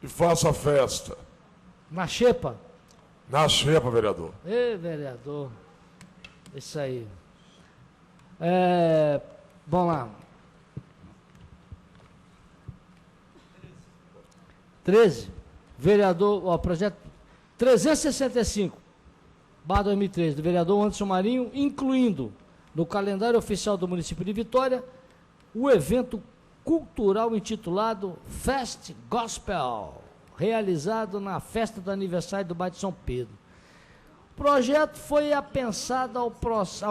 e faço a festa. Na xepa? Na xepa, vereador. Vereador. Isso aí. Vamos lá. 13. Vereador, projeto 365/2013, do vereador Anderson Marinho, incluindo no calendário oficial do município de Vitória o evento cultural intitulado Fest Gospel, realizado na festa do aniversário do bairro de São Pedro. O projeto foi apensado a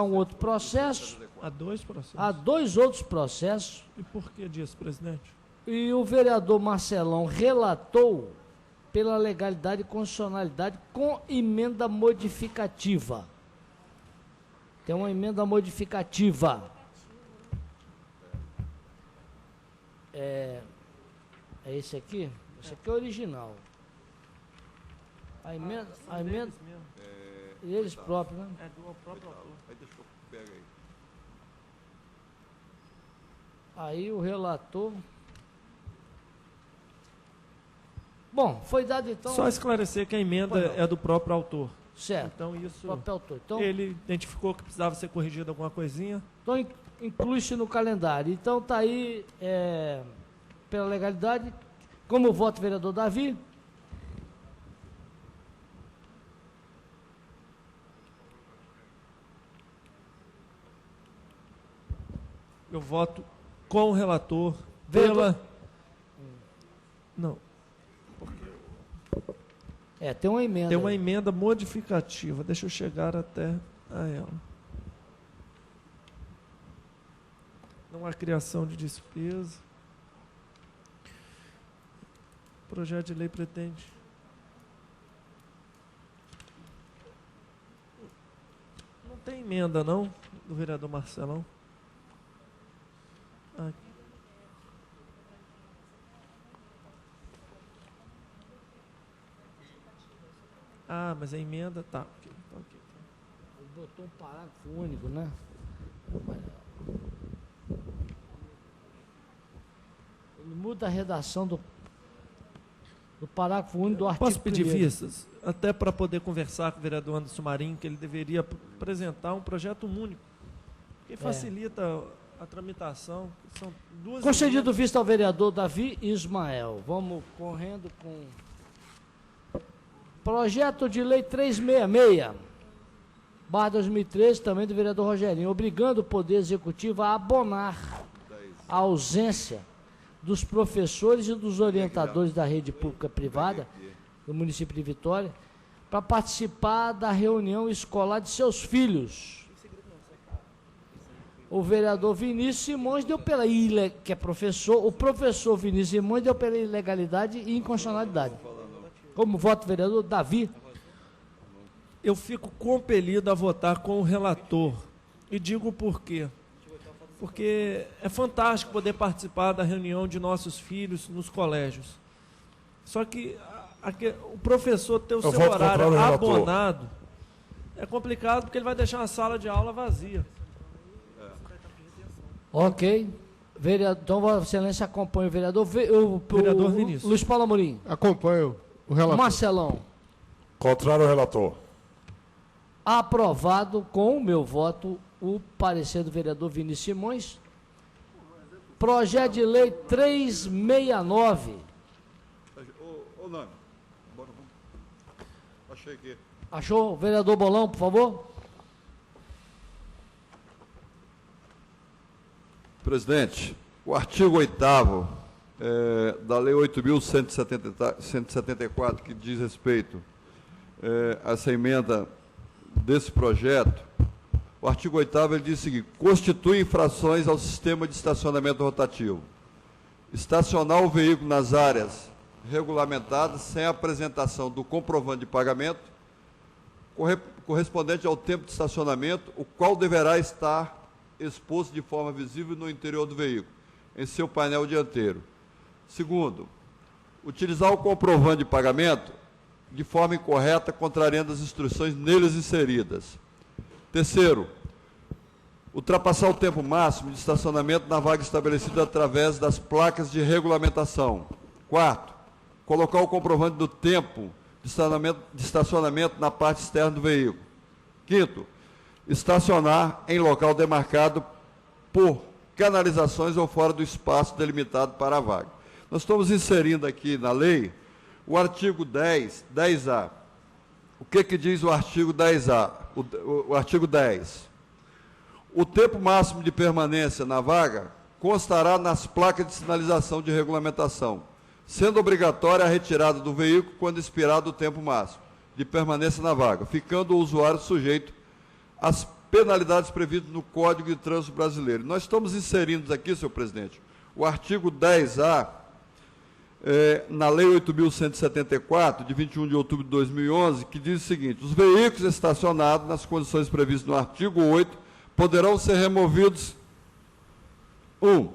um outro processo. Há dois processos. Há dois outros processos. E por que disso, presidente? E o vereador Marcelão relatou pela legalidade e constitucionalidade com emenda modificativa. Tem uma emenda modificativa. É esse aqui? Esse aqui é o original. A emenda... Eles próprios, né? É do próprio autor. Aí deixa eu pegar aí. Aí o relator... Bom, foi dado então... Só esclarecer que a emenda é do próprio autor. Certo. Então isso... Próprio autor. Então, ele identificou que precisava ser corrigido alguma coisinha. Então inclui-se no calendário. Então está aí, pela legalidade, como voto o vereador Davi. Eu voto com o relator Vereador... pela... Não. Tem uma emenda. Tem uma emenda modificativa. Deixa eu chegar até a ela. Não há criação de despesa. O projeto de lei pretende... Não tem emenda, não, do vereador Marcelão? Aqui. Ah, mas a emenda tá. Okay. Ele botou um parágrafo único, né? Ele muda a redação do parágrafo único do artigo. Posso pedir vistas? Até para poder conversar com o vereador Anderson Marinho, que ele deveria apresentar um projeto único, que facilita a tramitação. São duas. Concedido vista ao vereador Davi Ismael. Vamos correndo com. Projeto de lei 366/2013, também do vereador Rogerinho, obrigando o Poder Executivo a abonar a ausência dos professores e dos orientadores da rede pública privada do município de Vitória para participar da reunião escolar de seus filhos. O vereador Vinícius Simões deu pela que é professor, o professor Vinícius Simões deu pela ilegalidade e inconstitucionalidade. Como voto vereador Davi? Eu fico compelido a votar com o relator. E digo por quê. Porque é fantástico poder participar da reunião de nossos filhos nos colégios. Só que o professor ter o seu horário abonado é complicado, porque ele vai deixar uma sala de aula vazia. Ok. Vereador, então, Vossa Excelência acompanha o vereador. Vereador Vinícius. Luiz Paulo Amorim. Acompanho o relator. Marcelão. Contrário ao relator. Aprovado com o meu voto o parecer do vereador Vinícius Simões. Projeto de lei 369. Ô, Nani, achei aqui. Achou? Vereador Bolão, por favor. Presidente, o artigo 8º da Lei 8.174, que diz respeito a essa emenda desse projeto, o artigo 8º ele diz o seguinte: constitui infrações ao sistema de estacionamento rotativo. Estacionar o veículo nas áreas regulamentadas sem apresentação do comprovante de pagamento correspondente ao tempo de estacionamento, o qual deverá estar exposto de forma visível no interior do veículo, em seu painel dianteiro. Segundo, utilizar o comprovante de pagamento de forma incorreta, contrariando as instruções neles inseridas. Terceiro, ultrapassar o tempo máximo de estacionamento na vaga estabelecida através das placas de regulamentação. Quarto, colocar o comprovante do tempo de estacionamento na parte externa do veículo. Quinto, estacionar em local demarcado por canalizações ou fora do espaço delimitado para a vaga. Nós estamos inserindo aqui na lei o artigo 10A. O que diz o artigo 10A? O artigo 10. O tempo máximo de permanência na vaga constará nas placas de sinalização de regulamentação, sendo obrigatória a retirada do veículo quando expirado o tempo máximo de permanência na vaga, ficando o usuário sujeito às penalidades previstas no Código de Trânsito Brasileiro. Nós estamos inserindo aqui, senhor presidente, o artigo 10A, na Lei 8.174, de 21 de outubro de 2011, que diz o seguinte: os veículos estacionados nas condições previstas no artigo 8 poderão ser removidos. 1.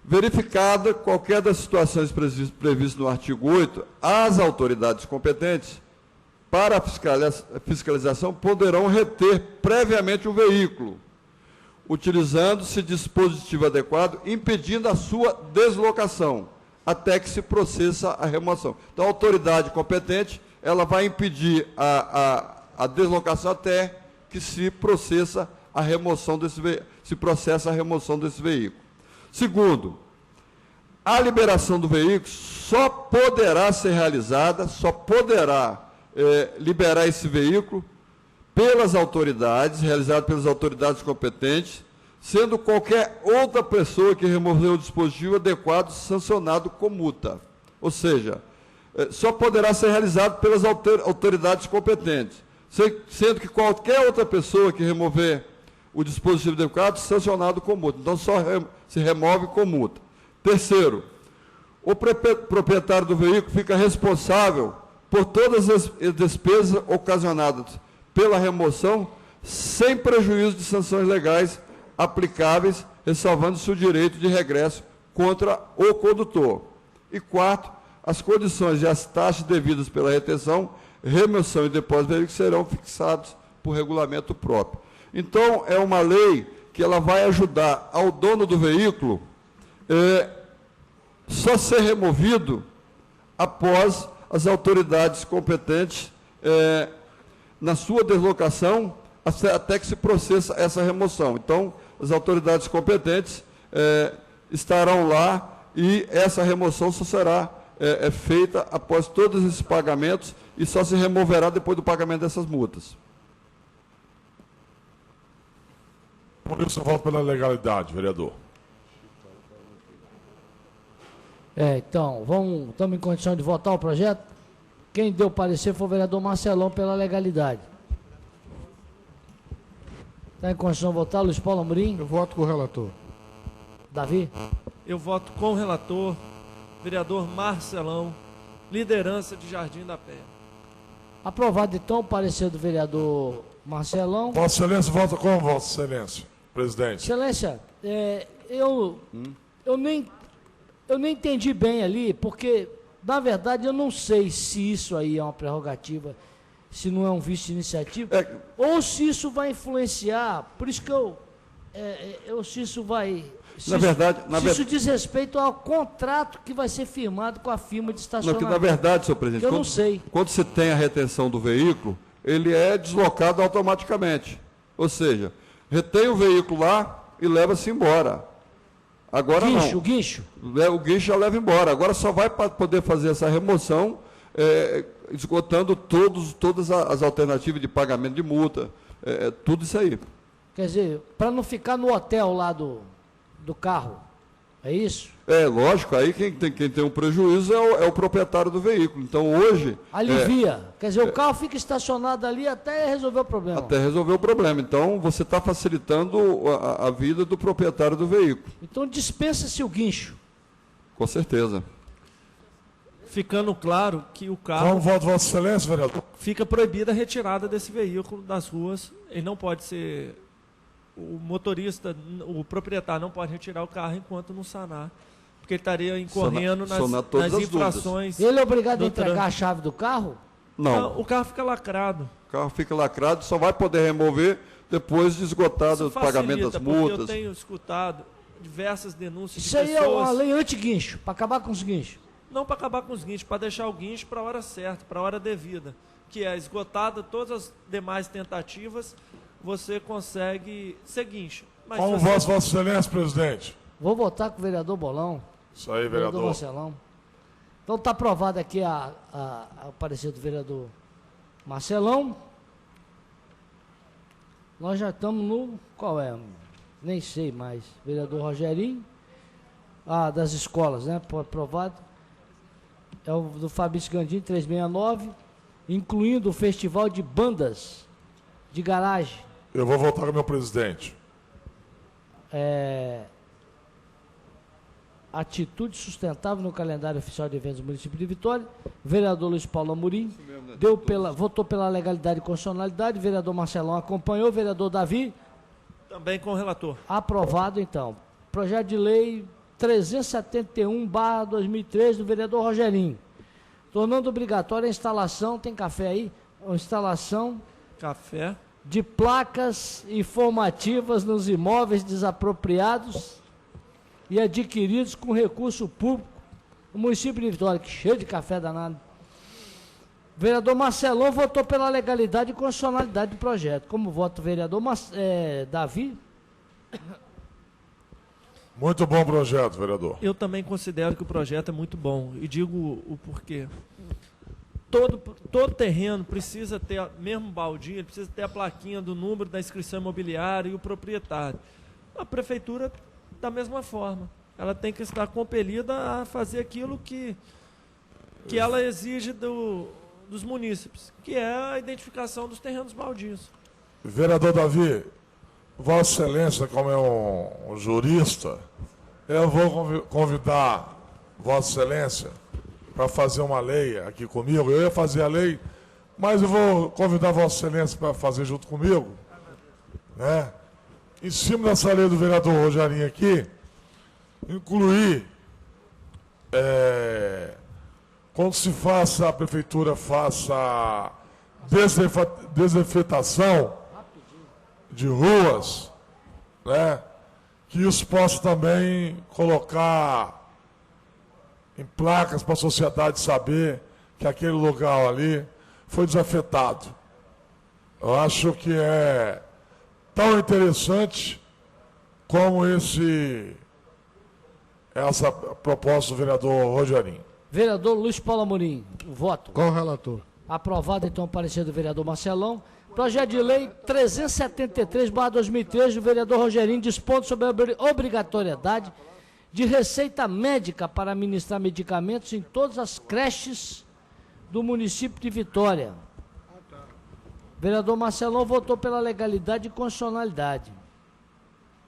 Verificada qualquer das situações previstas no artigo 8, as autoridades competentes para a fiscalização poderão reter previamente o veículo, utilizando-se dispositivo adequado, impedindo a sua deslocação, até que se processa a remoção. Então, a autoridade competente, ela vai impedir a deslocação até que se processa a remoção desse veículo. Segundo, a liberação do veículo só poderá ser realizada, liberar esse veículo pelas autoridades, realizado pelas autoridades competentes, sendo qualquer outra pessoa que remover o dispositivo adequado sancionado com multa. Ou seja, só poderá ser realizado pelas autoridades competentes, sendo que qualquer outra pessoa que remover o dispositivo adequado sancionado com multa. Então, só se remove com multa. Terceiro, o proprietário do veículo fica responsável por todas as despesas ocasionadas pela remoção, sem prejuízo de sanções legais aplicáveis, ressalvando-se o direito de regresso contra o condutor. E quarto, as condições e as taxas devidas pela retenção, remoção e depósito do veículo serão fixados por regulamento próprio. Então, é uma lei que ela vai ajudar ao dono do veículo só ser removido após as autoridades competentes na sua deslocação, até que se processa essa remoção. Então, as autoridades competentes estarão lá e essa remoção só será feita após todos esses pagamentos e só se removerá depois do pagamento dessas multas. Por isso eu voto pela legalidade, vereador. Então, estamos em condição de votar o projeto? Quem deu parecer foi o vereador Marcelão pela legalidade. Está em condição de votar, Luiz Paulo Amorim? Eu voto com o relator. Davi? Eu voto com o relator, vereador Marcelão, liderança de Jardim da Penha. Aprovado, então, o parecer do vereador Marcelão. Vossa Excelência, vota com Vossa Excelência, presidente. Excelência, eu nem entendi bem ali, porque, na verdade, eu não sei se isso aí é uma prerrogativa, se não é um vício de iniciativa, ou se isso vai influenciar, por isso que se isso vai... Se isso diz respeito ao contrato que vai ser firmado com a firma de estacionamento. Não, que na verdade, senhor presidente, eu não sei. Quando se tem a retenção do veículo, ele é deslocado automaticamente. Ou seja, retém o veículo lá e leva-se embora. Agora guincho, não. O guincho? O guincho já leva embora. Agora só vai poder fazer essa remoção esgotando todas as alternativas de pagamento de multa. Tudo isso aí. Quer dizer, para não ficar no hotel lá do carro, é isso? Lógico, aí quem tem um prejuízo é o proprietário do veículo. Então, hoje... Alivia. Quer dizer, o carro fica estacionado ali até resolver o problema. Até resolver o problema. Então, você está facilitando a vida do proprietário do veículo. Então, dispensa-se o guincho. Com certeza. Ficando claro que o carro... Como voto Vossa Excelência, vereador? Fica proibida a retirada desse veículo das ruas. Ele não pode ser... O motorista, o proprietário não pode retirar o carro enquanto não sanar, porque ele estaria incorrendo nas infrações. Ele é obrigado a entregar a chave do carro? Não. O carro fica lacrado. O carro fica lacrado, só vai poder remover depois de esgotado o pagamento das multas. Eu tenho escutado diversas denúncias Isso de pessoas... Isso aí é uma lei anti-guincho, para acabar com os guinchos. Não para acabar com os guinchos, para deixar o guincho para a hora certa, para a hora devida, que é esgotada todas as demais tentativas, você consegue ser guincho. Como Vossa Excelência, presidente? Vou votar com o vereador Bolão. Isso aí, vereador. Marcelão. Então está aprovado aqui o parecer do vereador Marcelão. Nós já estamos no... Qual é? Nem sei mais. Vereador Rogerinho. Das escolas, né? Aprovado. É o do Fabrício Gandim, 369. Incluindo o Festival de Bandas de Garagem. Eu vou votar com o meu presidente. Atitude sustentável no calendário oficial de eventos do município de Vitória. Vereador Luiz Paulo Amorim votou pela legalidade e constitucionalidade. Vereador Marcelão acompanhou. Vereador Davi. Também com o relator. Aprovado, então. Projeto de lei 371/2013 do vereador Rogerinho. Tornando obrigatória a instalação, tem café aí? A instalação... Café. De placas informativas nos imóveis desapropriados e adquiridos com recurso público no município de Vitória, que cheio de café danado. Vereador Marcelão votou pela legalidade e constitucionalidade do projeto. Como vota o vereador Davi? Muito bom projeto, vereador. Eu também considero que o projeto é muito bom e digo o porquê. Todo terreno precisa ter, mesmo baldinho, ele precisa ter a plaquinha do número da inscrição imobiliária e o proprietário. A prefeitura, da mesma forma, ela tem que estar compelida a fazer aquilo que ela exige dos munícipes, que é a identificação dos terrenos baldios. Vereador Davi, Vossa Excelência, como é um jurista, eu vou convidar Vossa Excelência para fazer uma lei aqui comigo. Eu ia fazer a lei, mas eu vou convidar Vossa Excelência para fazer junto comigo, né? Em cima dessa lei do vereador Rogerinho aqui, incluir, quando a prefeitura faça desinfetação de ruas, né, que isso possa também colocar em placas para a sociedade saber que aquele lugar ali foi desafetado. Eu acho que é tão interessante como essa proposta do vereador Rogerinho. Vereador Luiz Paulo Amorim, voto. Com o relator. Aprovado, então, o parecer do vereador Marcelão. Projeto de lei 373/2013 do vereador Rogerinho, dispondo sobre a obrigatoriedade de receita médica para administrar medicamentos em todas as creches do município de Vitória. Vereador Marcelão votou pela legalidade e constitucionalidade.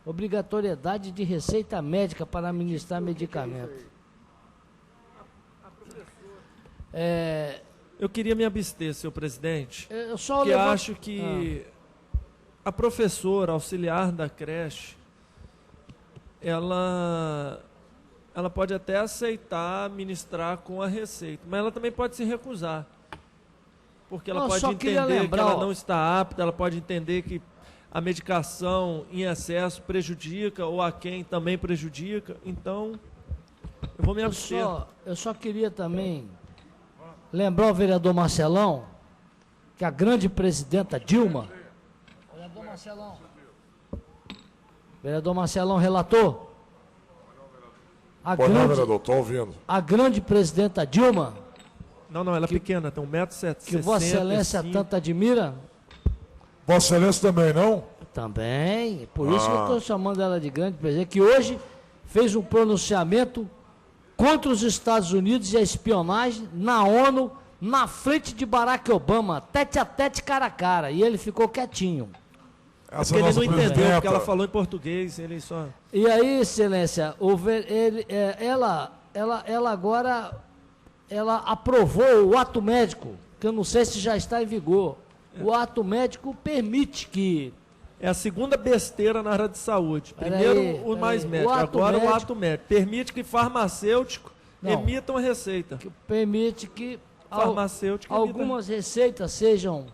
Obrigatoriedade de receita médica para administrar medicamento. Eu queria me abster, senhor presidente, porque acho que a professora auxiliar da creche, ela pode até aceitar ministrar com a receita, mas ela também pode se recusar. Porque ela pode entender que ela não está apta, ela pode entender que a medicação em excesso prejudica ou a quem também prejudica. Então, eu vou me abster. Eu só queria também lembrar o vereador Marcelão que a grande presidenta Dilma... Vereador Marcelão, relator. Vereador, estou ouvindo. A grande presidenta Dilma... Não, ela é pequena, tem 1,70 m. Que Vossa Excelência tanto admira. Vossa Excelência também, não? Também. Por isso que eu estou chamando ela de grande presidente, que hoje fez um pronunciamento contra os Estados Unidos e a espionagem na ONU, na frente de Barack Obama, tete a tete, cara a cara. E ele ficou quietinho. Porque ele não entendeu, porque ela falou em português, ele só... E aí, Excelência, ela agora... Ela aprovou o ato médico, que eu não sei se já está em vigor. O ato médico permite que... É a segunda besteira na área de saúde. Primeiro o mais médico, agora o ato médico. Permite que farmacêutico emitam a receita. Permite que algumas receitas sejam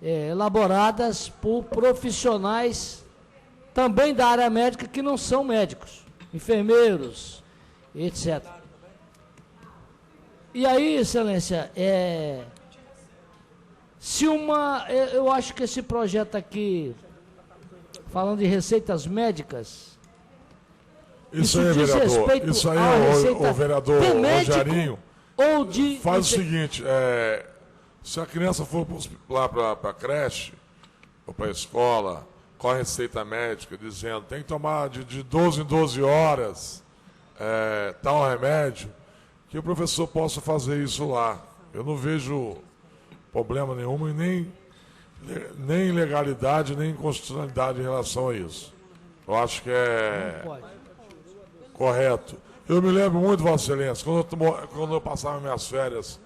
elaboradas por profissionais também da área médica que não são médicos, enfermeiros, etc. E aí, Excelência, eu acho que esse projeto aqui, falando de receitas médicas, isso aí, vereador, isso aí, o vereador Rogerinho, faz o seguinte, se a criança for lá para a creche, ou para a escola, com a receita médica, dizendo, tem que tomar de 12 em 12 horas, tal remédio, que o professor possa fazer isso lá. Eu não vejo problema nenhum e nem legalidade, nem inconstitucionalidade em relação a isso. Eu acho que é correto. Eu me lembro muito, Vossa Excelência, quando eu passava minhas férias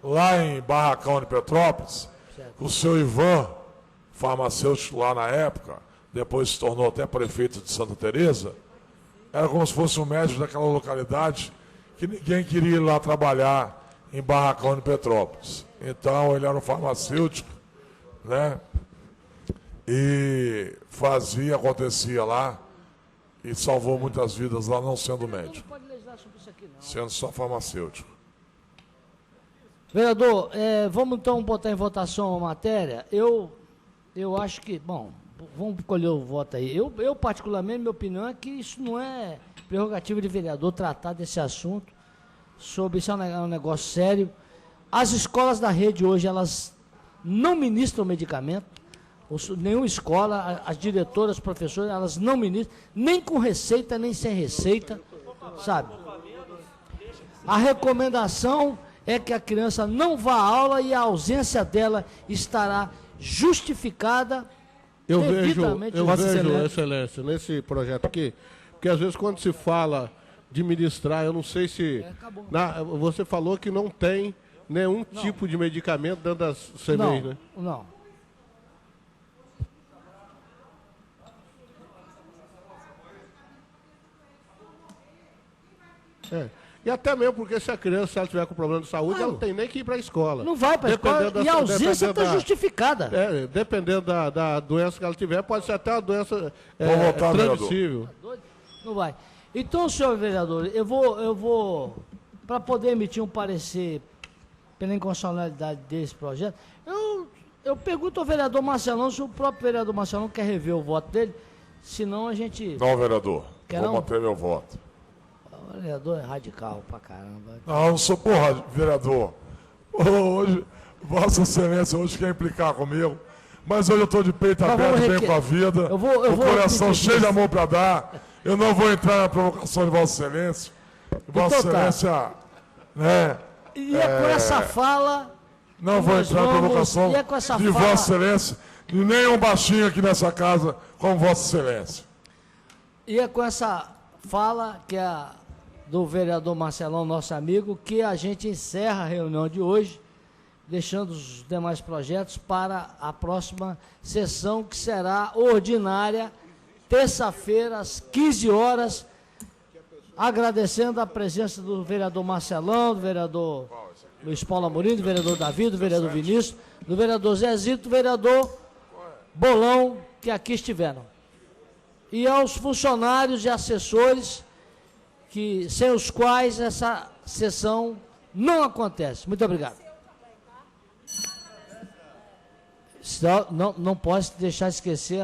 lá em Barracão de Petrópolis, o seu Ivan, farmacêutico lá na época, depois se tornou até prefeito de Santa Teresa, era como se fosse um médico daquela localidade que ninguém queria ir lá trabalhar em Barracão de Petrópolis. Então, ele era um farmacêutico, né? E acontecia lá, e salvou muitas vidas lá, não sendo médico. Sendo só farmacêutico. Vereador, vamos então botar em votação a matéria. Eu acho que, bom, vamos colher o voto aí. Eu particularmente, minha opinião é que isso não é prerrogativa de vereador tratar desse assunto, isso é um negócio sério. As escolas da rede hoje, elas não ministram medicamento, nenhuma escola, as diretoras, as professoras, elas não ministram, nem com receita, nem sem receita, sabe? A recomendação é que a criança não vá à aula e a ausência dela estará justificada. Eu vejo, Excelência, nesse projeto aqui, porque às vezes quando se fala de ministrar, eu não sei se... você falou que não tem nenhum tipo de medicamento dentro das CMEs, né? Não. E até mesmo porque se a criança, se ela tiver com problema de saúde, ela não tem nem que ir para a escola. Não vai para a escola e a ausência está justificada. Dependendo da doença que ela tiver, pode ser até uma doença transmissível. Não vai. Então, senhor vereador, eu vou para poder emitir um parecer pela inconstitucionalidade desse projeto, eu pergunto ao vereador Marcelão se o próprio vereador Marcelão quer rever o voto dele, senão a gente... Não, vereador, vou manter meu voto. O vereador é radical pra caramba. Não sou vereador. Hoje, Vossa Excelência hoje quer implicar comigo, mas hoje eu estou de peito aberto, bem com a vida, o coração cheio de amor para dar. Eu não vou entrar na provocação de Vossa Excelência. Vossa Excelência, né? E é com essa fala Não vou entrar na provocação de Vossa Excelência, e nem um baixinho aqui nessa casa como Vossa Excelência. E é com essa fala que é do vereador Marcelão, nosso amigo, que a gente encerra a reunião de hoje, deixando os demais projetos para a próxima sessão, que será ordinária, terça-feira, às 15 horas, agradecendo a presença do vereador Marcelão, do vereador Luiz Paulo Amorim, do vereador Davi, do vereador Vinícius, do vereador Zezito, do vereador Bolão, que aqui estiveram. E aos funcionários e assessores, que, sem os quais essa sessão não acontece. Muito obrigado. Não posso deixar de esquecer